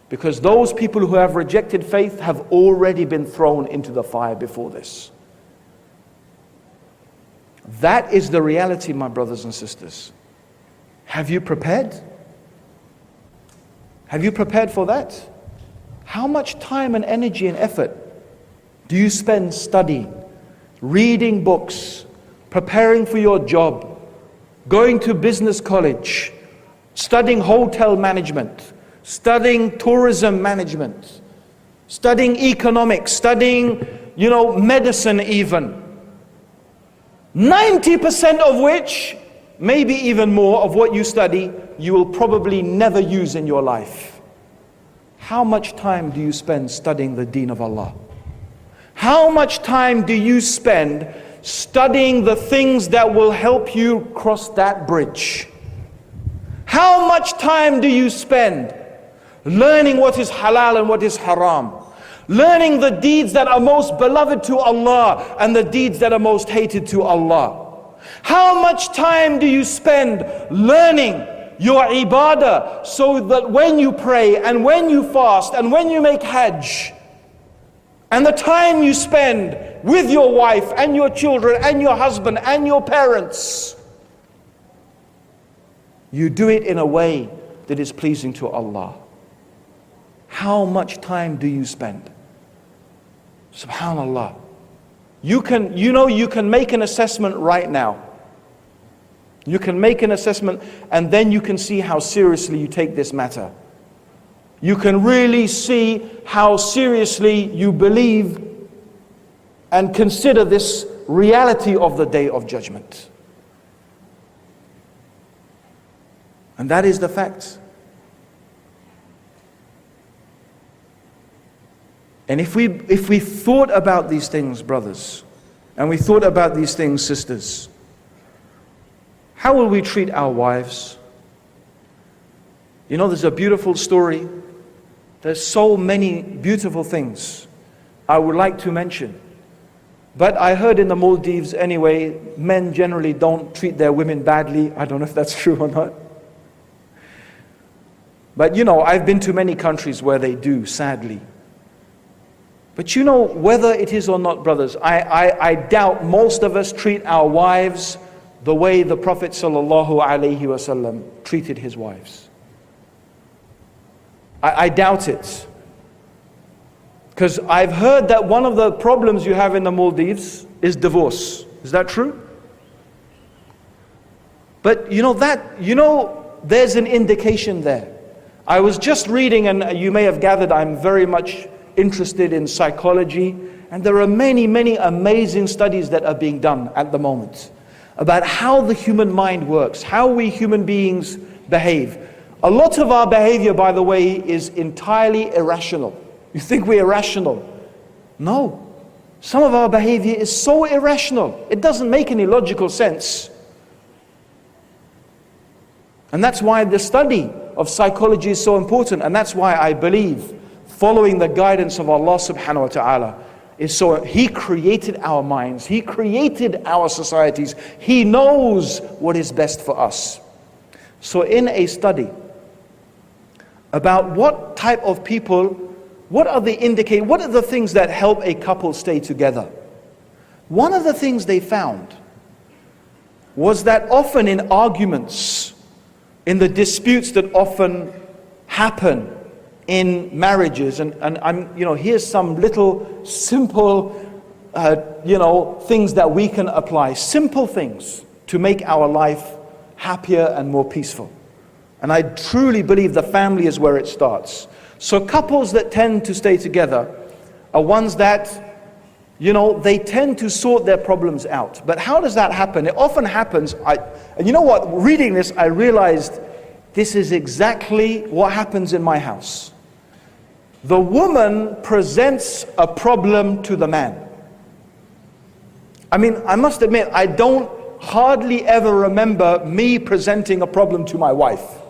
Because those people who have rejected faith have already been thrown into the fire before this. That is the reality, my brothers and sisters. Have you prepared? Have you prepared for that? How much time and energy and effort do you spend studying, reading books, preparing for your job, going to business college, studying hotel management, studying tourism management, studying economics, studying, medicine even? 90% of which, maybe even more of what you study, you will probably never use in your life. How much time do you spend studying the deen of Allah? How much time do you spend studying the things that will help you cross that bridge? How much time do you spend learning what is halal and what is haram? Learning the deeds that are most beloved to Allah and the deeds that are most hated to Allah. How much time do you spend learning your ibadah so that when you pray and when you fast and when you make hajj, and the time you spend with your wife and your children and your husband and your parents, you do it in a way that is pleasing to Allah? How much time do you spend? Subhanallah. You can make an assessment right now. You can make an assessment, and then you can see how seriously you take this matter. You can really see how seriously you believe and consider this reality of the Day of Judgment. And that is the fact. And if we thought about these things, brothers, and we thought about these things, sisters, how will we treat our wives? There's a beautiful story. There's so many beautiful things I would like to mention. But I heard in the Maldives anyway, men generally don't treat their women badly. I don't know if that's true or not. But I've been to many countries where they do, sadly. But whether it is or not, brothers, I doubt most of us treat our wives the way the Prophet ﷺ treated his wives. I doubt it. Because I've heard that one of the problems you have in the Maldives is divorce. Is that true? But there's an indication there. I was just reading, and you may have gathered I'm very much interested in psychology, and there are many, many amazing studies that are being done at the moment about how the human mind works, how we human beings behave. A lot of our behavior, by the way, is entirely irrational. You think we're irrational? No. Some of our behavior is so irrational, it doesn't make any logical sense. And that's why the study of psychology is so important, and that's why I believe following the guidance of Allah subhanahu wa ta'ala is so. He created our minds, He created our societies, He knows what is best for us. So in a study about what type of people, what are the things that help a couple stay together? One of the things they found was that often in arguments, in the disputes that often happen in marriages, and I'm, here's some little simple, things that we can apply, simple things to make our life happier and more peaceful. And I truly believe the family is where it starts. So couples that tend to stay together are ones that, they tend to sort their problems out. But how does that happen? It often happens, and you know what, reading this, I realized this is exactly what happens in my house. The woman presents a problem to the man. I mean, I must admit, I don't hardly ever remember me presenting a problem to my wife.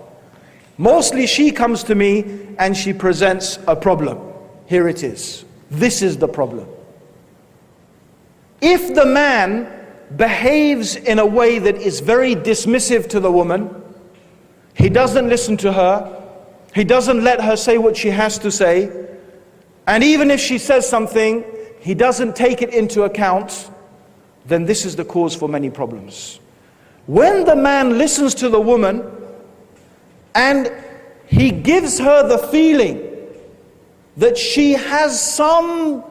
Mostly she comes to me and she presents a problem. Here it is. This is the problem. If the man behaves in a way that is very dismissive to the woman, he doesn't listen to her, he doesn't let her say what she has to say, and even if she says something, he doesn't take it into account, then this is the cause for many problems. When the man listens to the woman and he gives her the feeling that she has some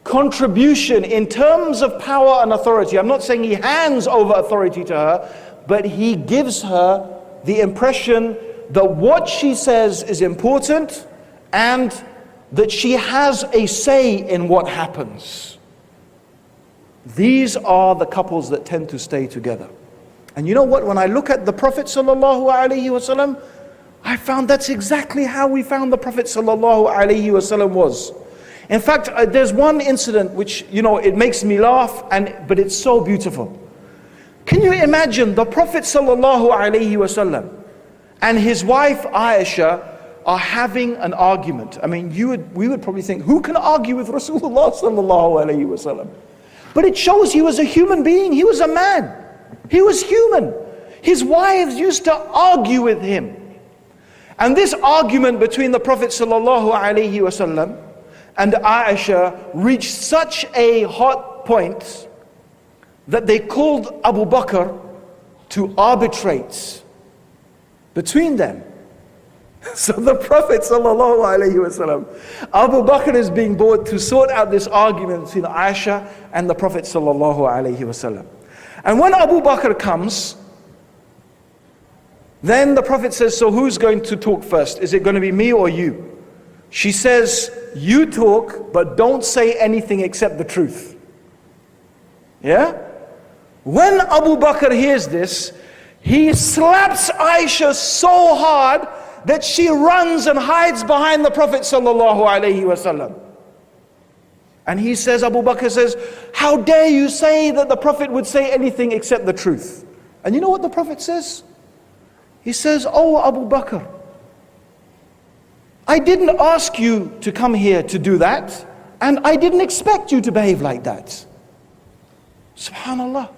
contribution in terms of power and authority, I'm not saying he hands over authority to her, but he gives her the impression that what she says is important and that she has a say in what happens. These are the couples that tend to stay together. And you know what? When I look at the Prophet sallallahu alaihi wasallam, I found that's exactly how we found the Prophet sallallahu alaihi wasallam was. In fact, there's one incident which, it makes me laugh, but it's so beautiful. Can you imagine the Prophet sallallahu alaihi wasallam and his wife Aisha are having an argument? I mean, we would probably think, who can argue with Rasulullah sallallahu alaihi wasallam? But it shows he was a human being. He was a man. He was human. His wives used to argue with him. And this argument between the Prophet sallallahu alaihi wasallam and Aisha reached such a hot point that they called Abu Bakr to arbitrate between them. So the Prophet sallallahu alaihi wasallam, Abu Bakr is being brought to sort out this argument between Aisha and the Prophet sallallahu alaihi wasallam. And when Abu Bakr comes, then the Prophet says, so who's going to talk first? Is it going to be me or you? She says, you talk, but don't say anything except the truth. Yeah? When Abu Bakr hears this, he slaps Aisha so hard that she runs and hides behind the Prophet sallallahu alaihi wasallam. And he says, Abu Bakr says, how dare you say that the Prophet would say anything except the truth? And you know what the Prophet says? He says, oh Abu Bakr, I didn't ask you to come here to do that, and I didn't expect you to behave like that. Subhanallah.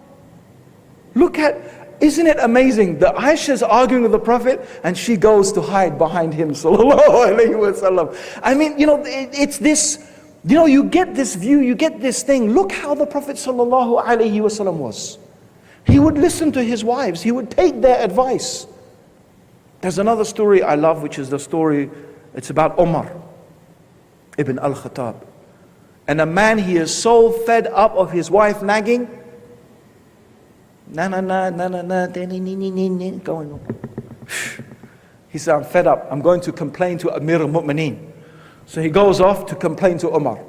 Look at, isn't it amazing that Aisha's arguing with the Prophet and she goes to hide behind him sallallahu alaihi wasallam. I mean, it's this, you get this view, you get this thing. Look how the Prophet sallallahu alaihi wasallam was. He would listen to his wives, he would take their advice. There's another story I love, which is the story, it's about Umar ibn al-Khattab. And a man, he is so fed up of his wife nagging, going on. He said, I'm fed up. I'm going to complain to Amir al-Mu'mineen. So he goes off to complain to Umar.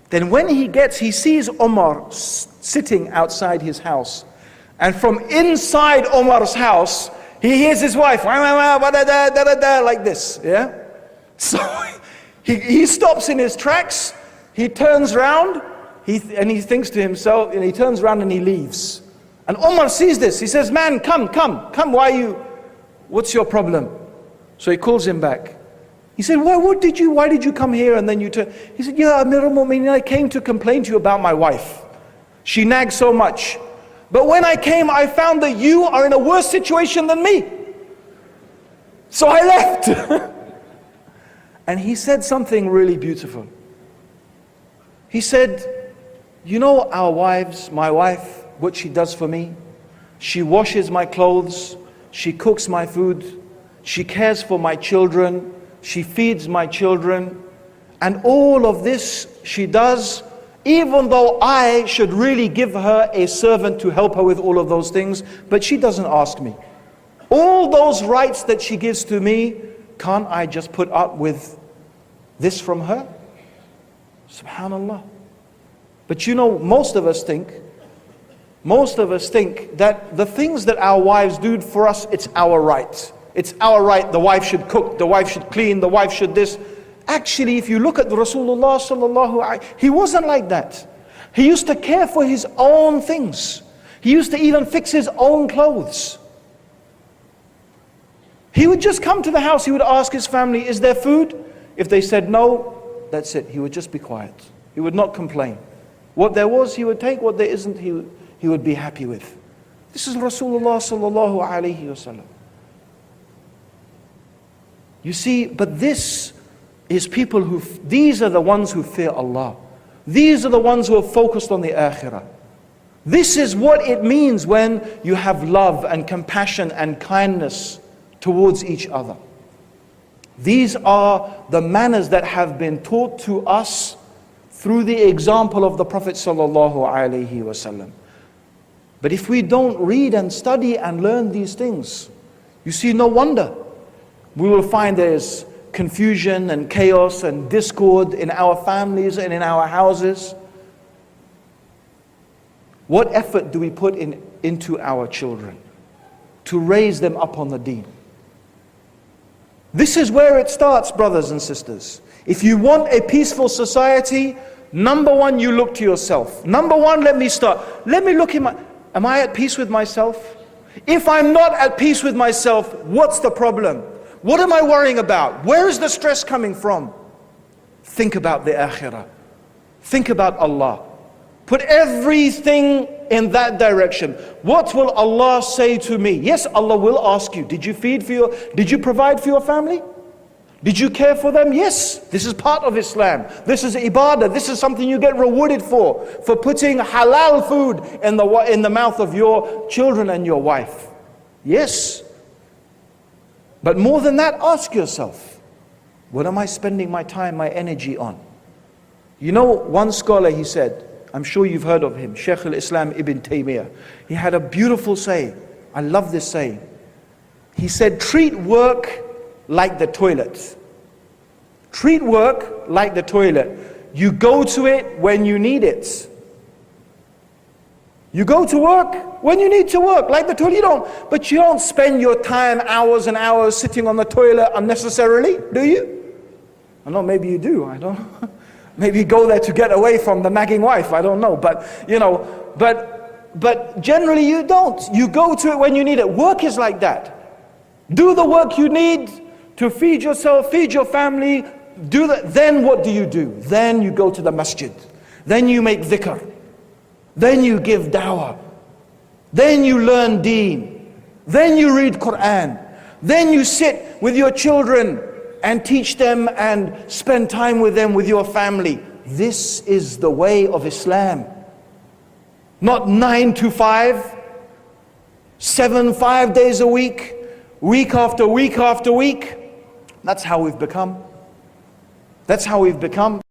Then when he sees Umar sitting outside his house. And from inside Umar's house, he hears his wife, like this, yeah? So he stops in his tracks, he turns around, and he thinks to himself, and he turns around and he leaves. And Umar sees this, he says, man, come, what's your problem? So he calls him back. He said, why did you come here and then you turn? He said, yeah, Amir al-Mu'mineen, I came to complain to you about my wife. She nags so much. But when I came, I found that you are in a worse situation than me. So I left. And he said something really beautiful. He said, you know our wives, my wife, what she does for me? She washes my clothes, she cooks my food, she cares for my children, she feeds my children, and all of this she does, even though I should really give her a servant to help her with all of those things, but she doesn't ask me. All those rights that she gives to me, can't I just put up with this from her? Subhanallah. But you know, most of us think that the things that our wives do for us, it's our right. It's our right. The wife should cook, the wife should clean, the wife should this. Actually, if you look at Rasulullah sallallahu alaihi, he wasn't like that. He used to care for his own things. He used to even fix his own clothes. He would just come to the house, he would ask his family, is there food? If they said no, that's it. He would just be quiet. He would not complain. What there was, he would take. What there isn't, he would be happy with. This is Rasulullah sallallahu alaihi wasallam. You see, but this is people these are the ones who fear Allah. These are the ones who are focused on the akhirah. This is what it means when you have love and compassion and kindness towards each other. These are the manners that have been taught to us through the example of the Prophet sallallahu alaihi wasallam. But if we don't read and study and learn these things, you see, no wonder we will find there's confusion and chaos and discord in our families and in our houses. What effort do we put into our children to raise them up on the deen? This is where it starts, brothers and sisters. If you want a peaceful society, number one, you look to yourself. Number one, let me start. Let me look am I at peace with myself? If I'm not at peace with myself, what's the problem? What am I worrying about? Where is the stress coming from? Think about the akhirah. Think about Allah. Put everything in that direction. What will Allah say to me? Yes, Allah will ask you, did you provide for your family? Did you care for them? Yes, this is part of Islam. This is ibadah. This is something you get rewarded for putting halal food in the mouth of your children and your wife. Yes. But more than that, ask yourself, what am I spending my time, my energy on? You know, one scholar, he said, I'm sure you've heard of him, Shaykh al-Islam Ibn Taymiyyah. He had a beautiful saying. I love this saying. He said, treat work like the toilet. Treat work like the toilet. You go to it when you need it. You go to work when you need to work, like the toilet. But you don't spend your time hours and hours sitting on the toilet unnecessarily, do you? I know, maybe you do, I don't know. Maybe you go there to get away from the nagging wife, I don't know. But, but generally you don't. You go to it when you need it. Work is like that. Do the work you need to feed yourself, feed your family. Do that. Then what do? Then you go to the masjid. Then you make dhikr. Then you give dawah. Then you learn deen. Then you read Quran. Then you sit with your children and teach them and spend time with them, with your family. This is the way of Islam. Not 9 to 5, 5 days a week, week after week after week. That's how we've become. That's how we've become.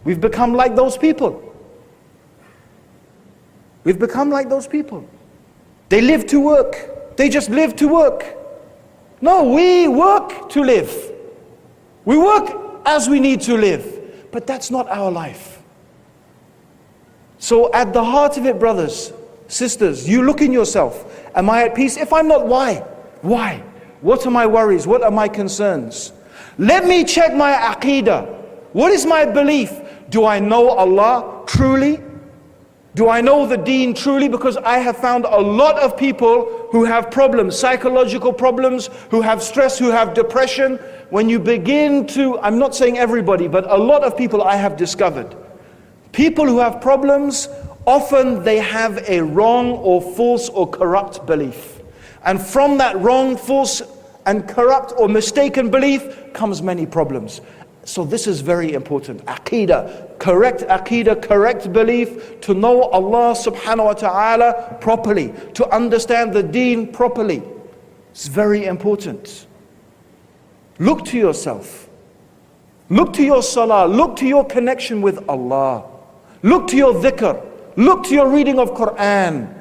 We've become like those people. We've become like those people. They live to work. They just live to work. No, we work to live. We work as we need to live. But that's not our life. So at the heart of it, brothers, sisters, you look in yourself. Am I at peace? If I'm not, why? Why? What are my worries? What are my concerns? Let me check my aqeedah. What is my belief? Do I know Allah truly? Do I know the deen truly? Because I have found a lot of people who have problems, psychological problems, who have stress, who have depression. When you begin to, I'm not saying everybody, but a lot of people I have discovered. People who have problems, often they have a wrong or false or corrupt belief. And from that wrong, false and corrupt or mistaken belief comes many problems. So this is very important. Aqeedah, correct belief, to know Allah subhanahu wa ta'ala properly, to understand the deen properly. It's very important. Look to yourself. Look to your salah. Look to your connection with Allah. Look to your dhikr. Look to your reading of Quran.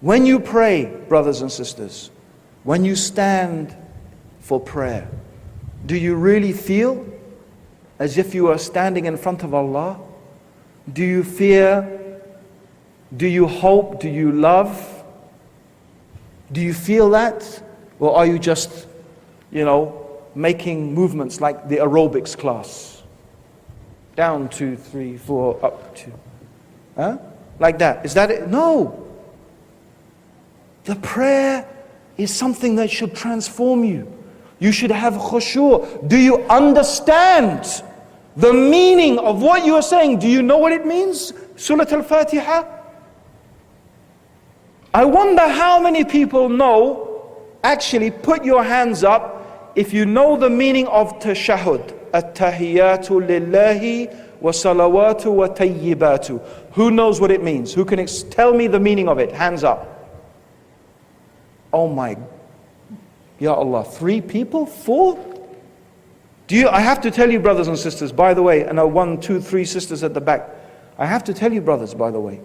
When you pray, brothers and sisters, when you stand for prayer, do you really feel as if you are standing in front of Allah? Do you fear? Do you hope? Do you love? Do you feel that? Or are you just, making movements like the aerobics class? Down, 2, 3, 4, up 2. Like that. Is that it? No. The prayer is something that should transform you. You should have khushu'. Do you understand the meaning of what you are saying? Do you know what it means? Surah Al-Fatiha? I wonder how many people know, actually put your hands up, if you know the meaning of tashahhud. At-tahiyyatu lillahi wa salawatu wa tayyibatu. Who knows what it means? Who can tell me the meaning of it? Hands up. Oh my, Ya Allah, 3 people? 4? I have to tell you, brothers and sisters, by the way, and 1, 2, 3 sisters at the back. I have to tell you, brothers, by the way.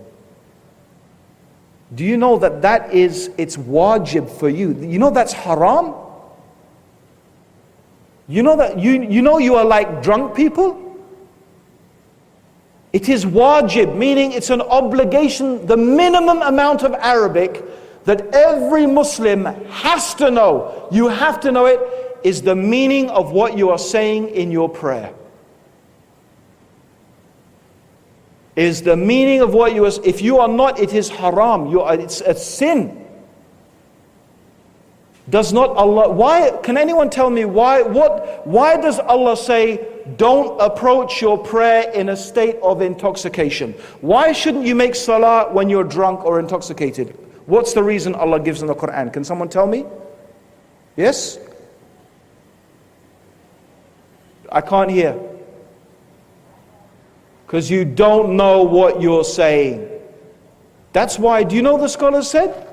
Do you know that it's wajib for you? You know that's haram? You know that you are like drunk people? It is wajib, meaning it's an obligation, the minimum amount of Arabic that every Muslim has to know, you have to know it, is the meaning of what you are saying in your prayer. Is the meaning of what you are, if you are not, it is haram, it's a sin. Does not Allah, why, can anyone tell me why does Allah say, don't approach your prayer in a state of intoxication? Why shouldn't you make salah when you're drunk or intoxicated? What's the reason Allah gives in the Quran? Can someone tell me? Yes? I can't hear. Because you don't know what you're saying. That's why, do you know the scholars said?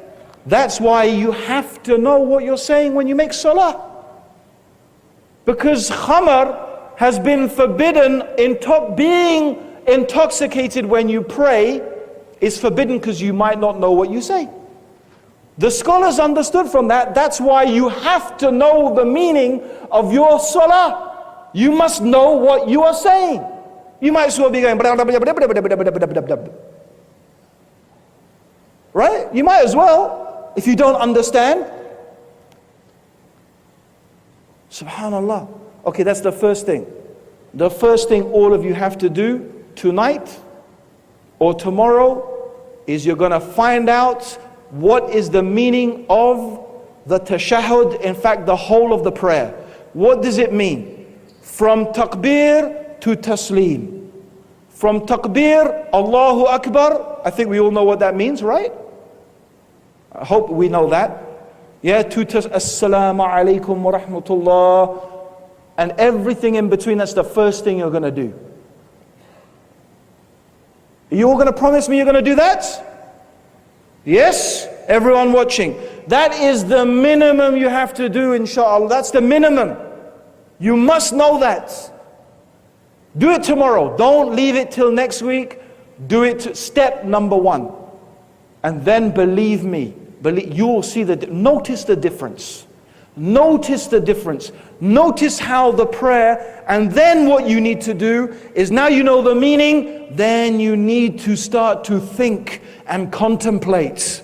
That's why you have to know what you're saying when you make salah. Because khamar has been forbidden, being intoxicated when you pray is forbidden because you might not know what you say. The scholars understood from that, that's why you have to know the meaning of your salah. You must know what you are saying. You might as well be going, right? You might as well, if you don't understand. Subhanallah. Okay, that's the first thing. The first thing all of you have to do tonight or tomorrow is you're going to find out what is the meaning of the tashahhud, in fact the whole of the prayer. What does it mean? From takbir to taslim. From takbir, Allahu Akbar, I think we all know what that means, right? I hope we know that. Yeah, to Assalamu alaikum wa rahmatullah, and everything in between, that's the first thing you're going to do. Are you all going to promise me you're going to do that? Yes? Everyone watching. That is the minimum you have to do, inshallah. That's the minimum. You must know that. Do it tomorrow. Don't leave it till next week. Do it step number 1. And then believe me, you will see notice the difference. Notice the difference. Notice how the prayer, and then what you need to do is, now you know the meaning, then you need to start to think and contemplate.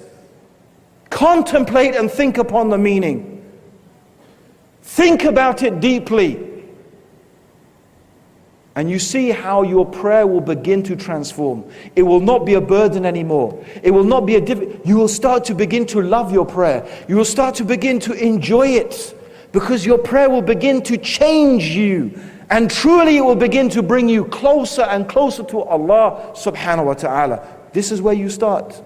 Contemplate and think upon the meaning. Think about it deeply. And you see how your prayer will begin to transform. It will not be a burden anymore. It will not be you will start to begin to love your prayer. You will start to begin to enjoy it, because your prayer will begin to change you. And truly it will begin to bring you closer and closer to Allah subhanahu wa ta'ala. This is where you start.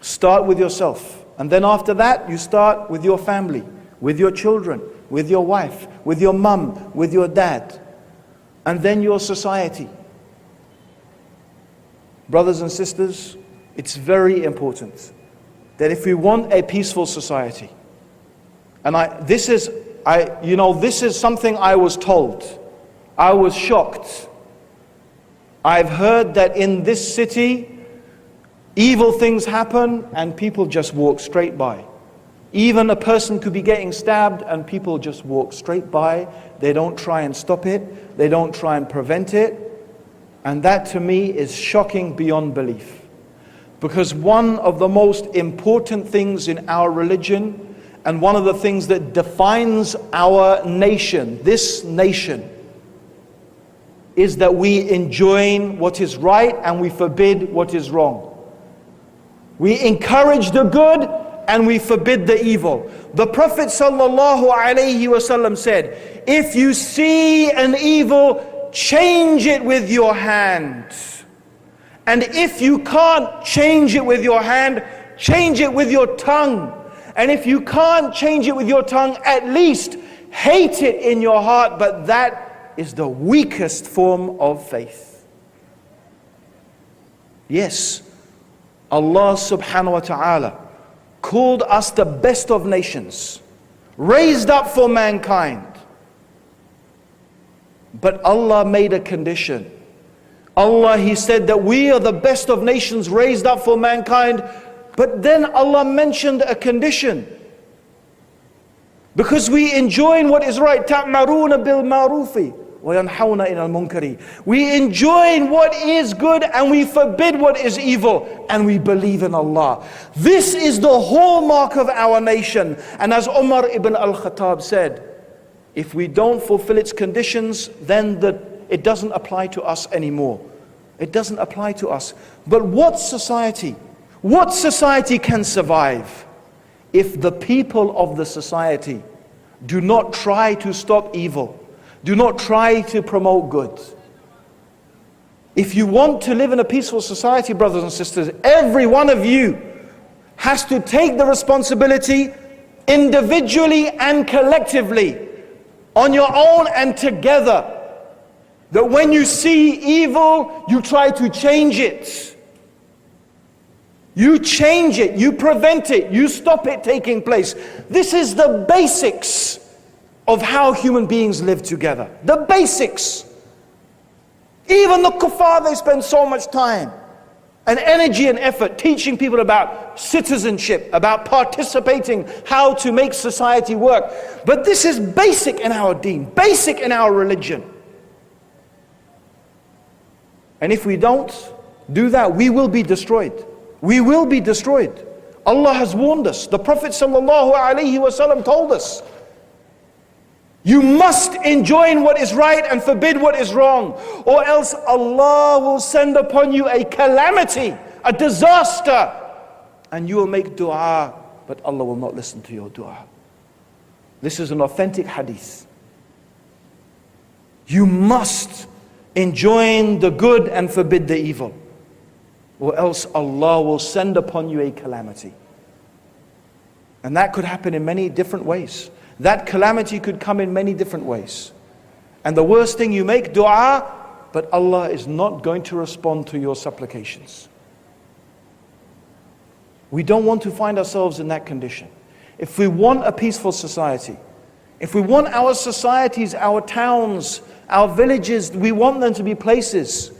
Start with yourself. And then after that, you start with your family, with your children, with your wife, with your mum, with your dad, and then your society. Brothers and sisters, it's very important that if we want a peaceful society, and this is something I was told. I was shocked. I've heard that in this city, evil things happen and people just walk straight by. Even a person could be getting stabbed and people just walk straight by. They don't try and stop it. They don't try and prevent it. And that to me is shocking beyond belief. Because one of the most important things in our religion, and one of the things that defines our nation, this nation, is that we enjoin what is right and we forbid what is wrong. We encourage the good and we forbid the evil. The Prophet ﷺ said, if you see an evil, change it with your hand. And if you can't change it with your hand, change it with your tongue. And if you can't change it with your tongue, at least hate it in your heart. But that is the weakest form of faith. Yes, Allah subhanahu wa ta'ala called us the best of nations, raised up for mankind. But Allah made a condition. Allah, He said that we are the best of nations raised up for mankind. But then Allah mentioned a condition. Because we enjoin what is right. تَعْمَرُونَ بِالْمَعْرُوفِ وَيَنْحَوْنَ إِلَى الْمُنْكَرِ. We enjoin what is good and we forbid what is evil. And we believe in Allah. This is the hallmark of our nation. And as Umar ibn al-Khattab said, if we don't fulfill its conditions, then it doesn't apply to us anymore. It doesn't apply to us. But what society can survive if the people of the society do not try to stop evil, do not try to promote good? If you want to live in a peaceful society, brothers and sisters, every one of you has to take the responsibility individually and collectively, on your own and together, that when you see evil, you try to change it. You change it, you prevent it, you stop it taking place. This is the basics of how human beings live together. The basics. Even the kuffar, they spend so much time and energy and effort teaching people about citizenship, about participating, how to make society work. But this is basic in our deen, basic in our religion. And if we don't do that, we will be destroyed. We will be destroyed. Allah has warned us. The Prophet ﷺ told us, you must enjoin what is right and forbid what is wrong, or else Allah will send upon you a calamity, a disaster, and you will make dua, but Allah will not listen to your dua. This is an authentic hadith. You must enjoin the good and forbid the evil, or else Allah will send upon you a calamity. And that could happen in many different ways. That calamity could come in many different ways. And the worst thing, you make dua, but Allah is not going to respond to your supplications. We don't want to find ourselves in that condition. If we want a peaceful society, if we want our societies, our towns, our villages, we want them to be places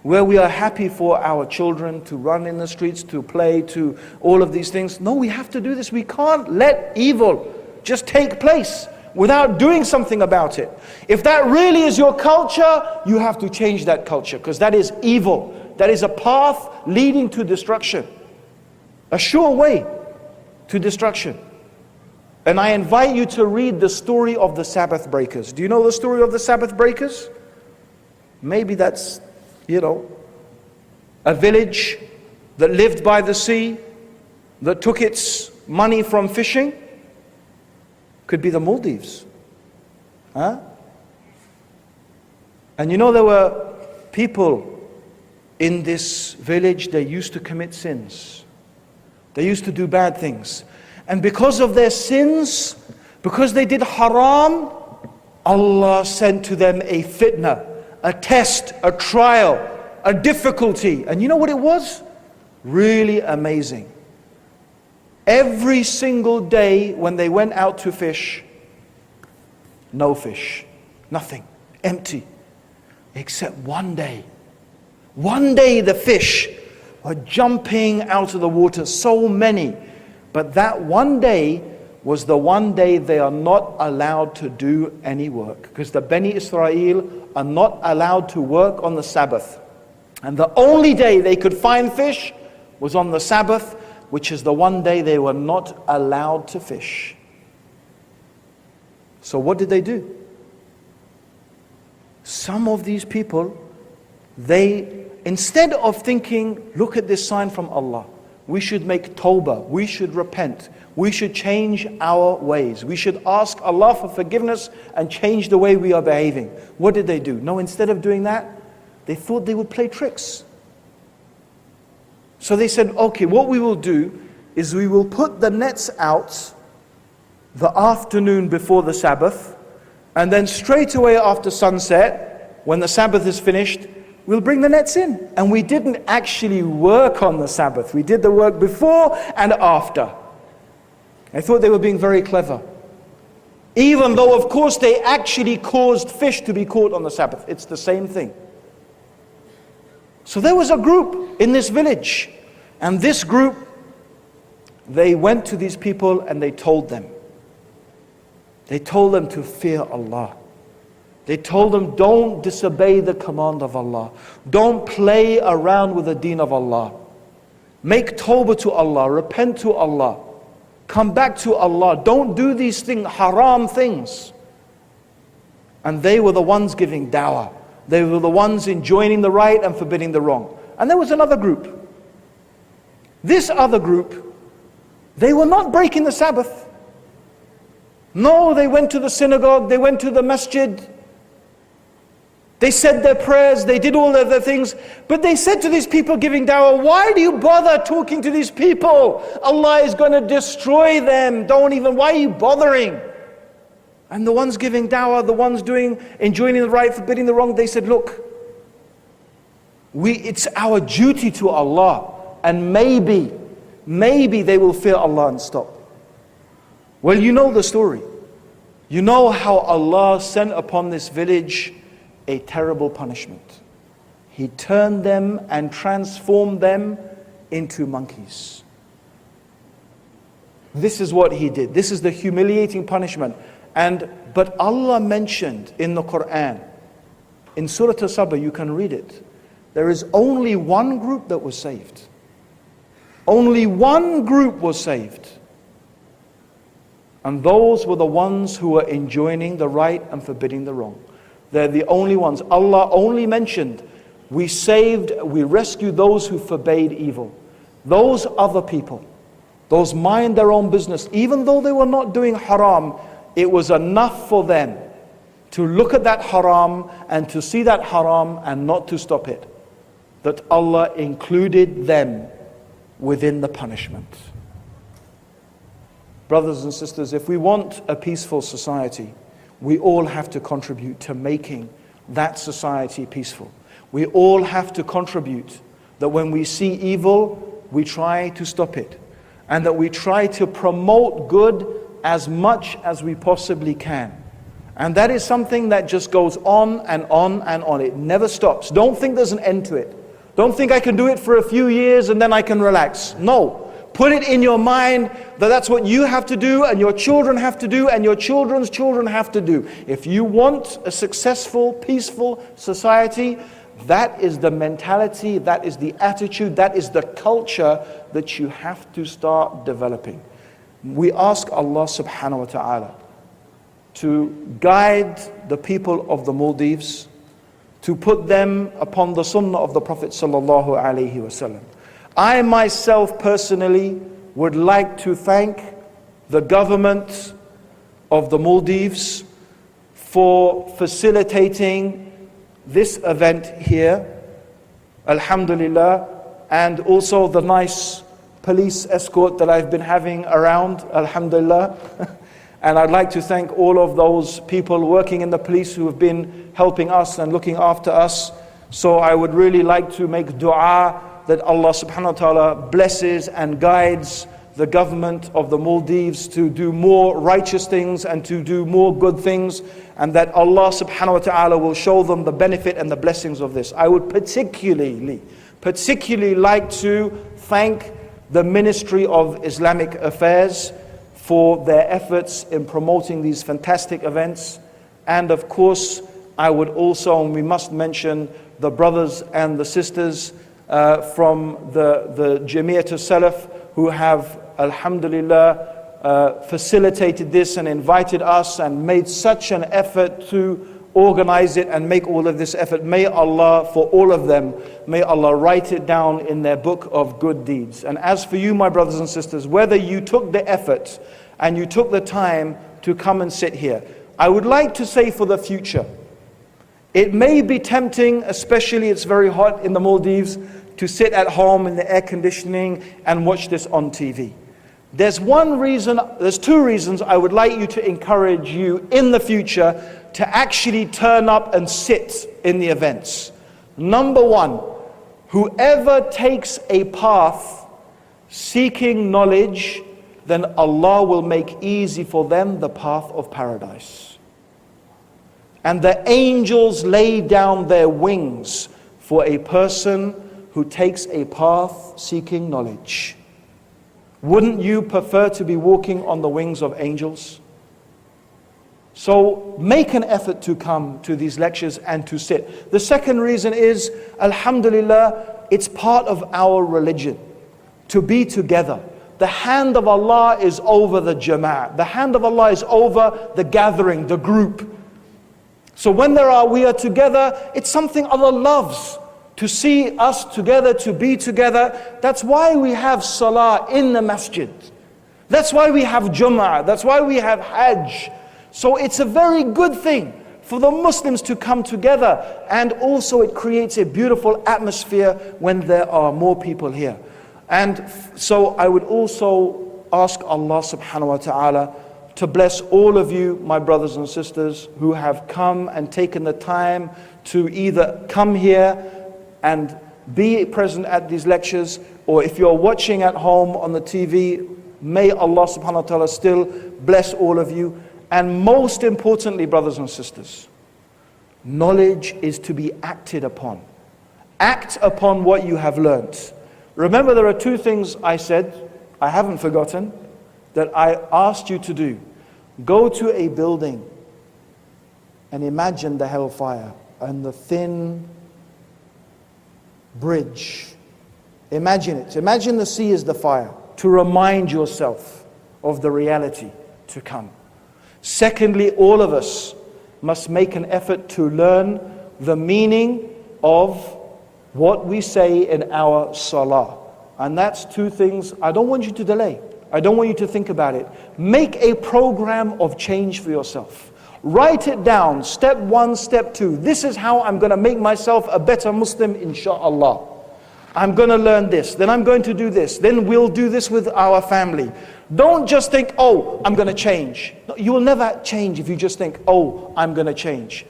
where we are happy for our children to run in the streets, to play, to all of these things. No, we have to do this. We can't let evil just take place without doing something about it. If that really is your culture, you have to change that culture, because that is evil. That is a path leading to destruction. A sure way to destruction. And I invite you to read the story of the Sabbath breakers. Do you know the story of the Sabbath breakers? Maybe that's, a village that lived by the sea, that took its money from fishing. Could be the Maldives. Huh? And there were people in this village, they used to commit sins. They used to do bad things. And because of their sins, because they did haram, Allah sent to them a fitna, a test, a trial, a difficulty. And you know what it was? Really amazing. Every single day when they went out to fish, no fish, nothing, empty. Except one day. One day the fish were jumping out of the water, so many. But that one day was the one day they are not allowed to do any work. Because the Bani Israel are not allowed to work on the Sabbath. And the only day they could find fish was on the Sabbath, which is the one day they were not allowed to fish. So what did they do? Some of these people, they, instead of thinking, look at this sign from Allah, we should make tawbah, we should repent, we should change our ways, we should ask Allah for forgiveness and change the way we are behaving. What did they do? No, instead of doing that, they thought they would play tricks. So they said, okay, what we will do is we will put the nets out the afternoon before the Sabbath, and then straight away after sunset, when the Sabbath is finished, we'll bring the nets in. And we didn't actually work on the Sabbath. We did the work before and after. I thought they were being very clever. Even though, of course, they actually caused fish to be caught on the Sabbath. It's the same thing. So there was a group in this village. And this group, they went to these people and they told them. They told them to fear Allah. They told them, don't disobey the command of Allah. Don't play around with the deen of Allah. Make tawbah to Allah, repent to Allah. Come back to Allah. Don't do these things, haram things. And they were the ones giving dawah. They were the ones enjoining the right and forbidding the wrong. And there was another group. This other group, they were not breaking the Sabbath. No, they went to the synagogue, they went to the masjid. They said their prayers, they did all of their things. But they said to these people giving dawah, why do you bother talking to these people? Allah is going to destroy them. Why are you bothering? And the ones giving dawah, the ones enjoining the right, forbidding the wrong, they said, look, it's our duty to Allah. And maybe they will fear Allah and stop. Well, you know the story. You know how Allah sent upon this village a terrible punishment. He turned them and transformed them into monkeys. This is what He did. This is the humiliating punishment. But Allah mentioned in the Quran, in Surah As-Sabah, you can read it. There is only one group that was saved. Only one group was saved. And those were the ones who were enjoining the right and forbidding the wrong. They're the only ones. Allah only mentioned, we rescued those who forbade evil. Those other people, those mind their own business, even though they were not doing haram, it was enough for them to look at that haram and to see that haram and not to stop it. That Allah included them within the punishment. Brothers and sisters, if we want a peaceful society, we all have to contribute to making that society peaceful. We all have to contribute that when we see evil, we try to stop it. And that we try to promote good as much as we possibly can. And that is something that just goes on and on and on. It never stops. Don't think there's an end to it. Don't think I can do it for a few years and then I can relax. No. Put it in your mind that that's what you have to do and your children have to do and your children's children have to do. If you want a successful, peaceful society, that is the mentality, that is the attitude, that is the culture that you have to start developing. We ask Allah subhanahu wa ta'ala to guide the people of the Maldives, to put them upon the sunnah of the Prophet sallallahu alaihi wasallam. I myself personally would like to thank the government of the Maldives for facilitating this event here, alhamdulillah, and also the nice police escort that I've been having around, alhamdulillah. And I'd like to thank all of those people working in the police who have been helping us and looking after us. So I would really like to make dua that Allah subhanahu wa ta'ala blesses and guides the government of the Maldives to do more righteous things and to do more good things, and that Allah subhanahu wa ta'ala will show them the benefit and the blessings of this. I would particularly like to thank the Ministry of Islamic Affairs for their efforts in promoting these fantastic events. And of course, I would also, and we must mention, the brothers and the sisters from the Jamiyyathusalaf who have, alhamdulillah, facilitated this and invited us and made such an effort to organize it and make all of this effort. May Allah, for all of them, may Allah write it down in their book of good deeds. And as for you, my brothers and sisters, whether you took the effort and you took the time to come and sit here, I would like to say for the future, it may be tempting, especially it's very hot in the Maldives, to sit at home in the air conditioning and watch this on TV. There's two reasons I would like you to encourage you in the future to actually turn up and sit in the events. Number one, whoever takes a path seeking knowledge, then Allah will make easy for them the path of paradise. And the angels lay down their wings for a person who takes a path seeking knowledge. Wouldn't you prefer to be walking on the wings of angels? So make an effort to come to these lectures and to sit. The second reason is, alhamdulillah, it's part of our religion to be together. The hand of Allah is over the jama'ah. The hand of Allah is over the gathering, the group. So when we are together, it's something Allah loves. To see us together, to be together. That's why we have salah in the masjid. That's why we have Jum'ah. That's why we have Hajj. So it's a very good thing for the Muslims to come together. And also it creates a beautiful atmosphere when there are more people here. And so I would also ask Allah subhanahu wa ta'ala to bless all of you, my brothers and sisters, who have come and taken the time to either come here and be present at these lectures, or if you're watching at home on the TV, may Allah subhanahu wa ta'ala still bless all of you. And most importantly, brothers and sisters, knowledge is to be acted upon. Act upon what you have learnt. Remember, there are two things I said, I haven't forgotten, that I asked you to do. Go to a building and imagine the hellfire and the thin bridge. Imagine it. Imagine the sea is the fire, to remind yourself of the reality to come. Secondly, all of us must make an effort to learn the meaning of what we say in our salah. And that's two things I don't want you to delay. I don't want you to think about it. Make a program of change for yourself. Write it down, step 1, step 2. This is how I'm going to make myself a better Muslim, inshallah. I'm going to learn this, then I'm going to do this, then we'll do this with our family. Don't just think, oh, I'm going to change. No, you will never change if you just think, oh, I'm going to change.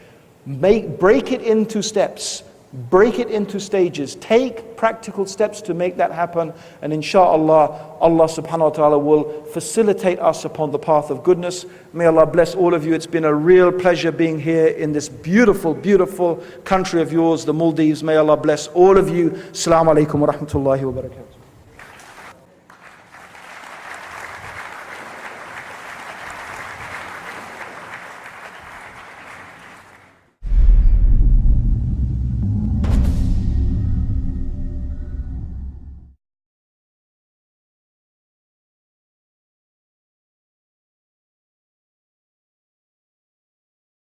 Break it into steps. Break it into stages. Take practical steps to make that happen. And inshallah, Allah subhanahu wa ta'ala will facilitate us upon the path of goodness. May Allah bless all of you. It's been a real pleasure being here in this beautiful, beautiful country of yours, the Maldives. May Allah bless all of you. Assalamu alaikum wa rahmatullahi wa barakatuh.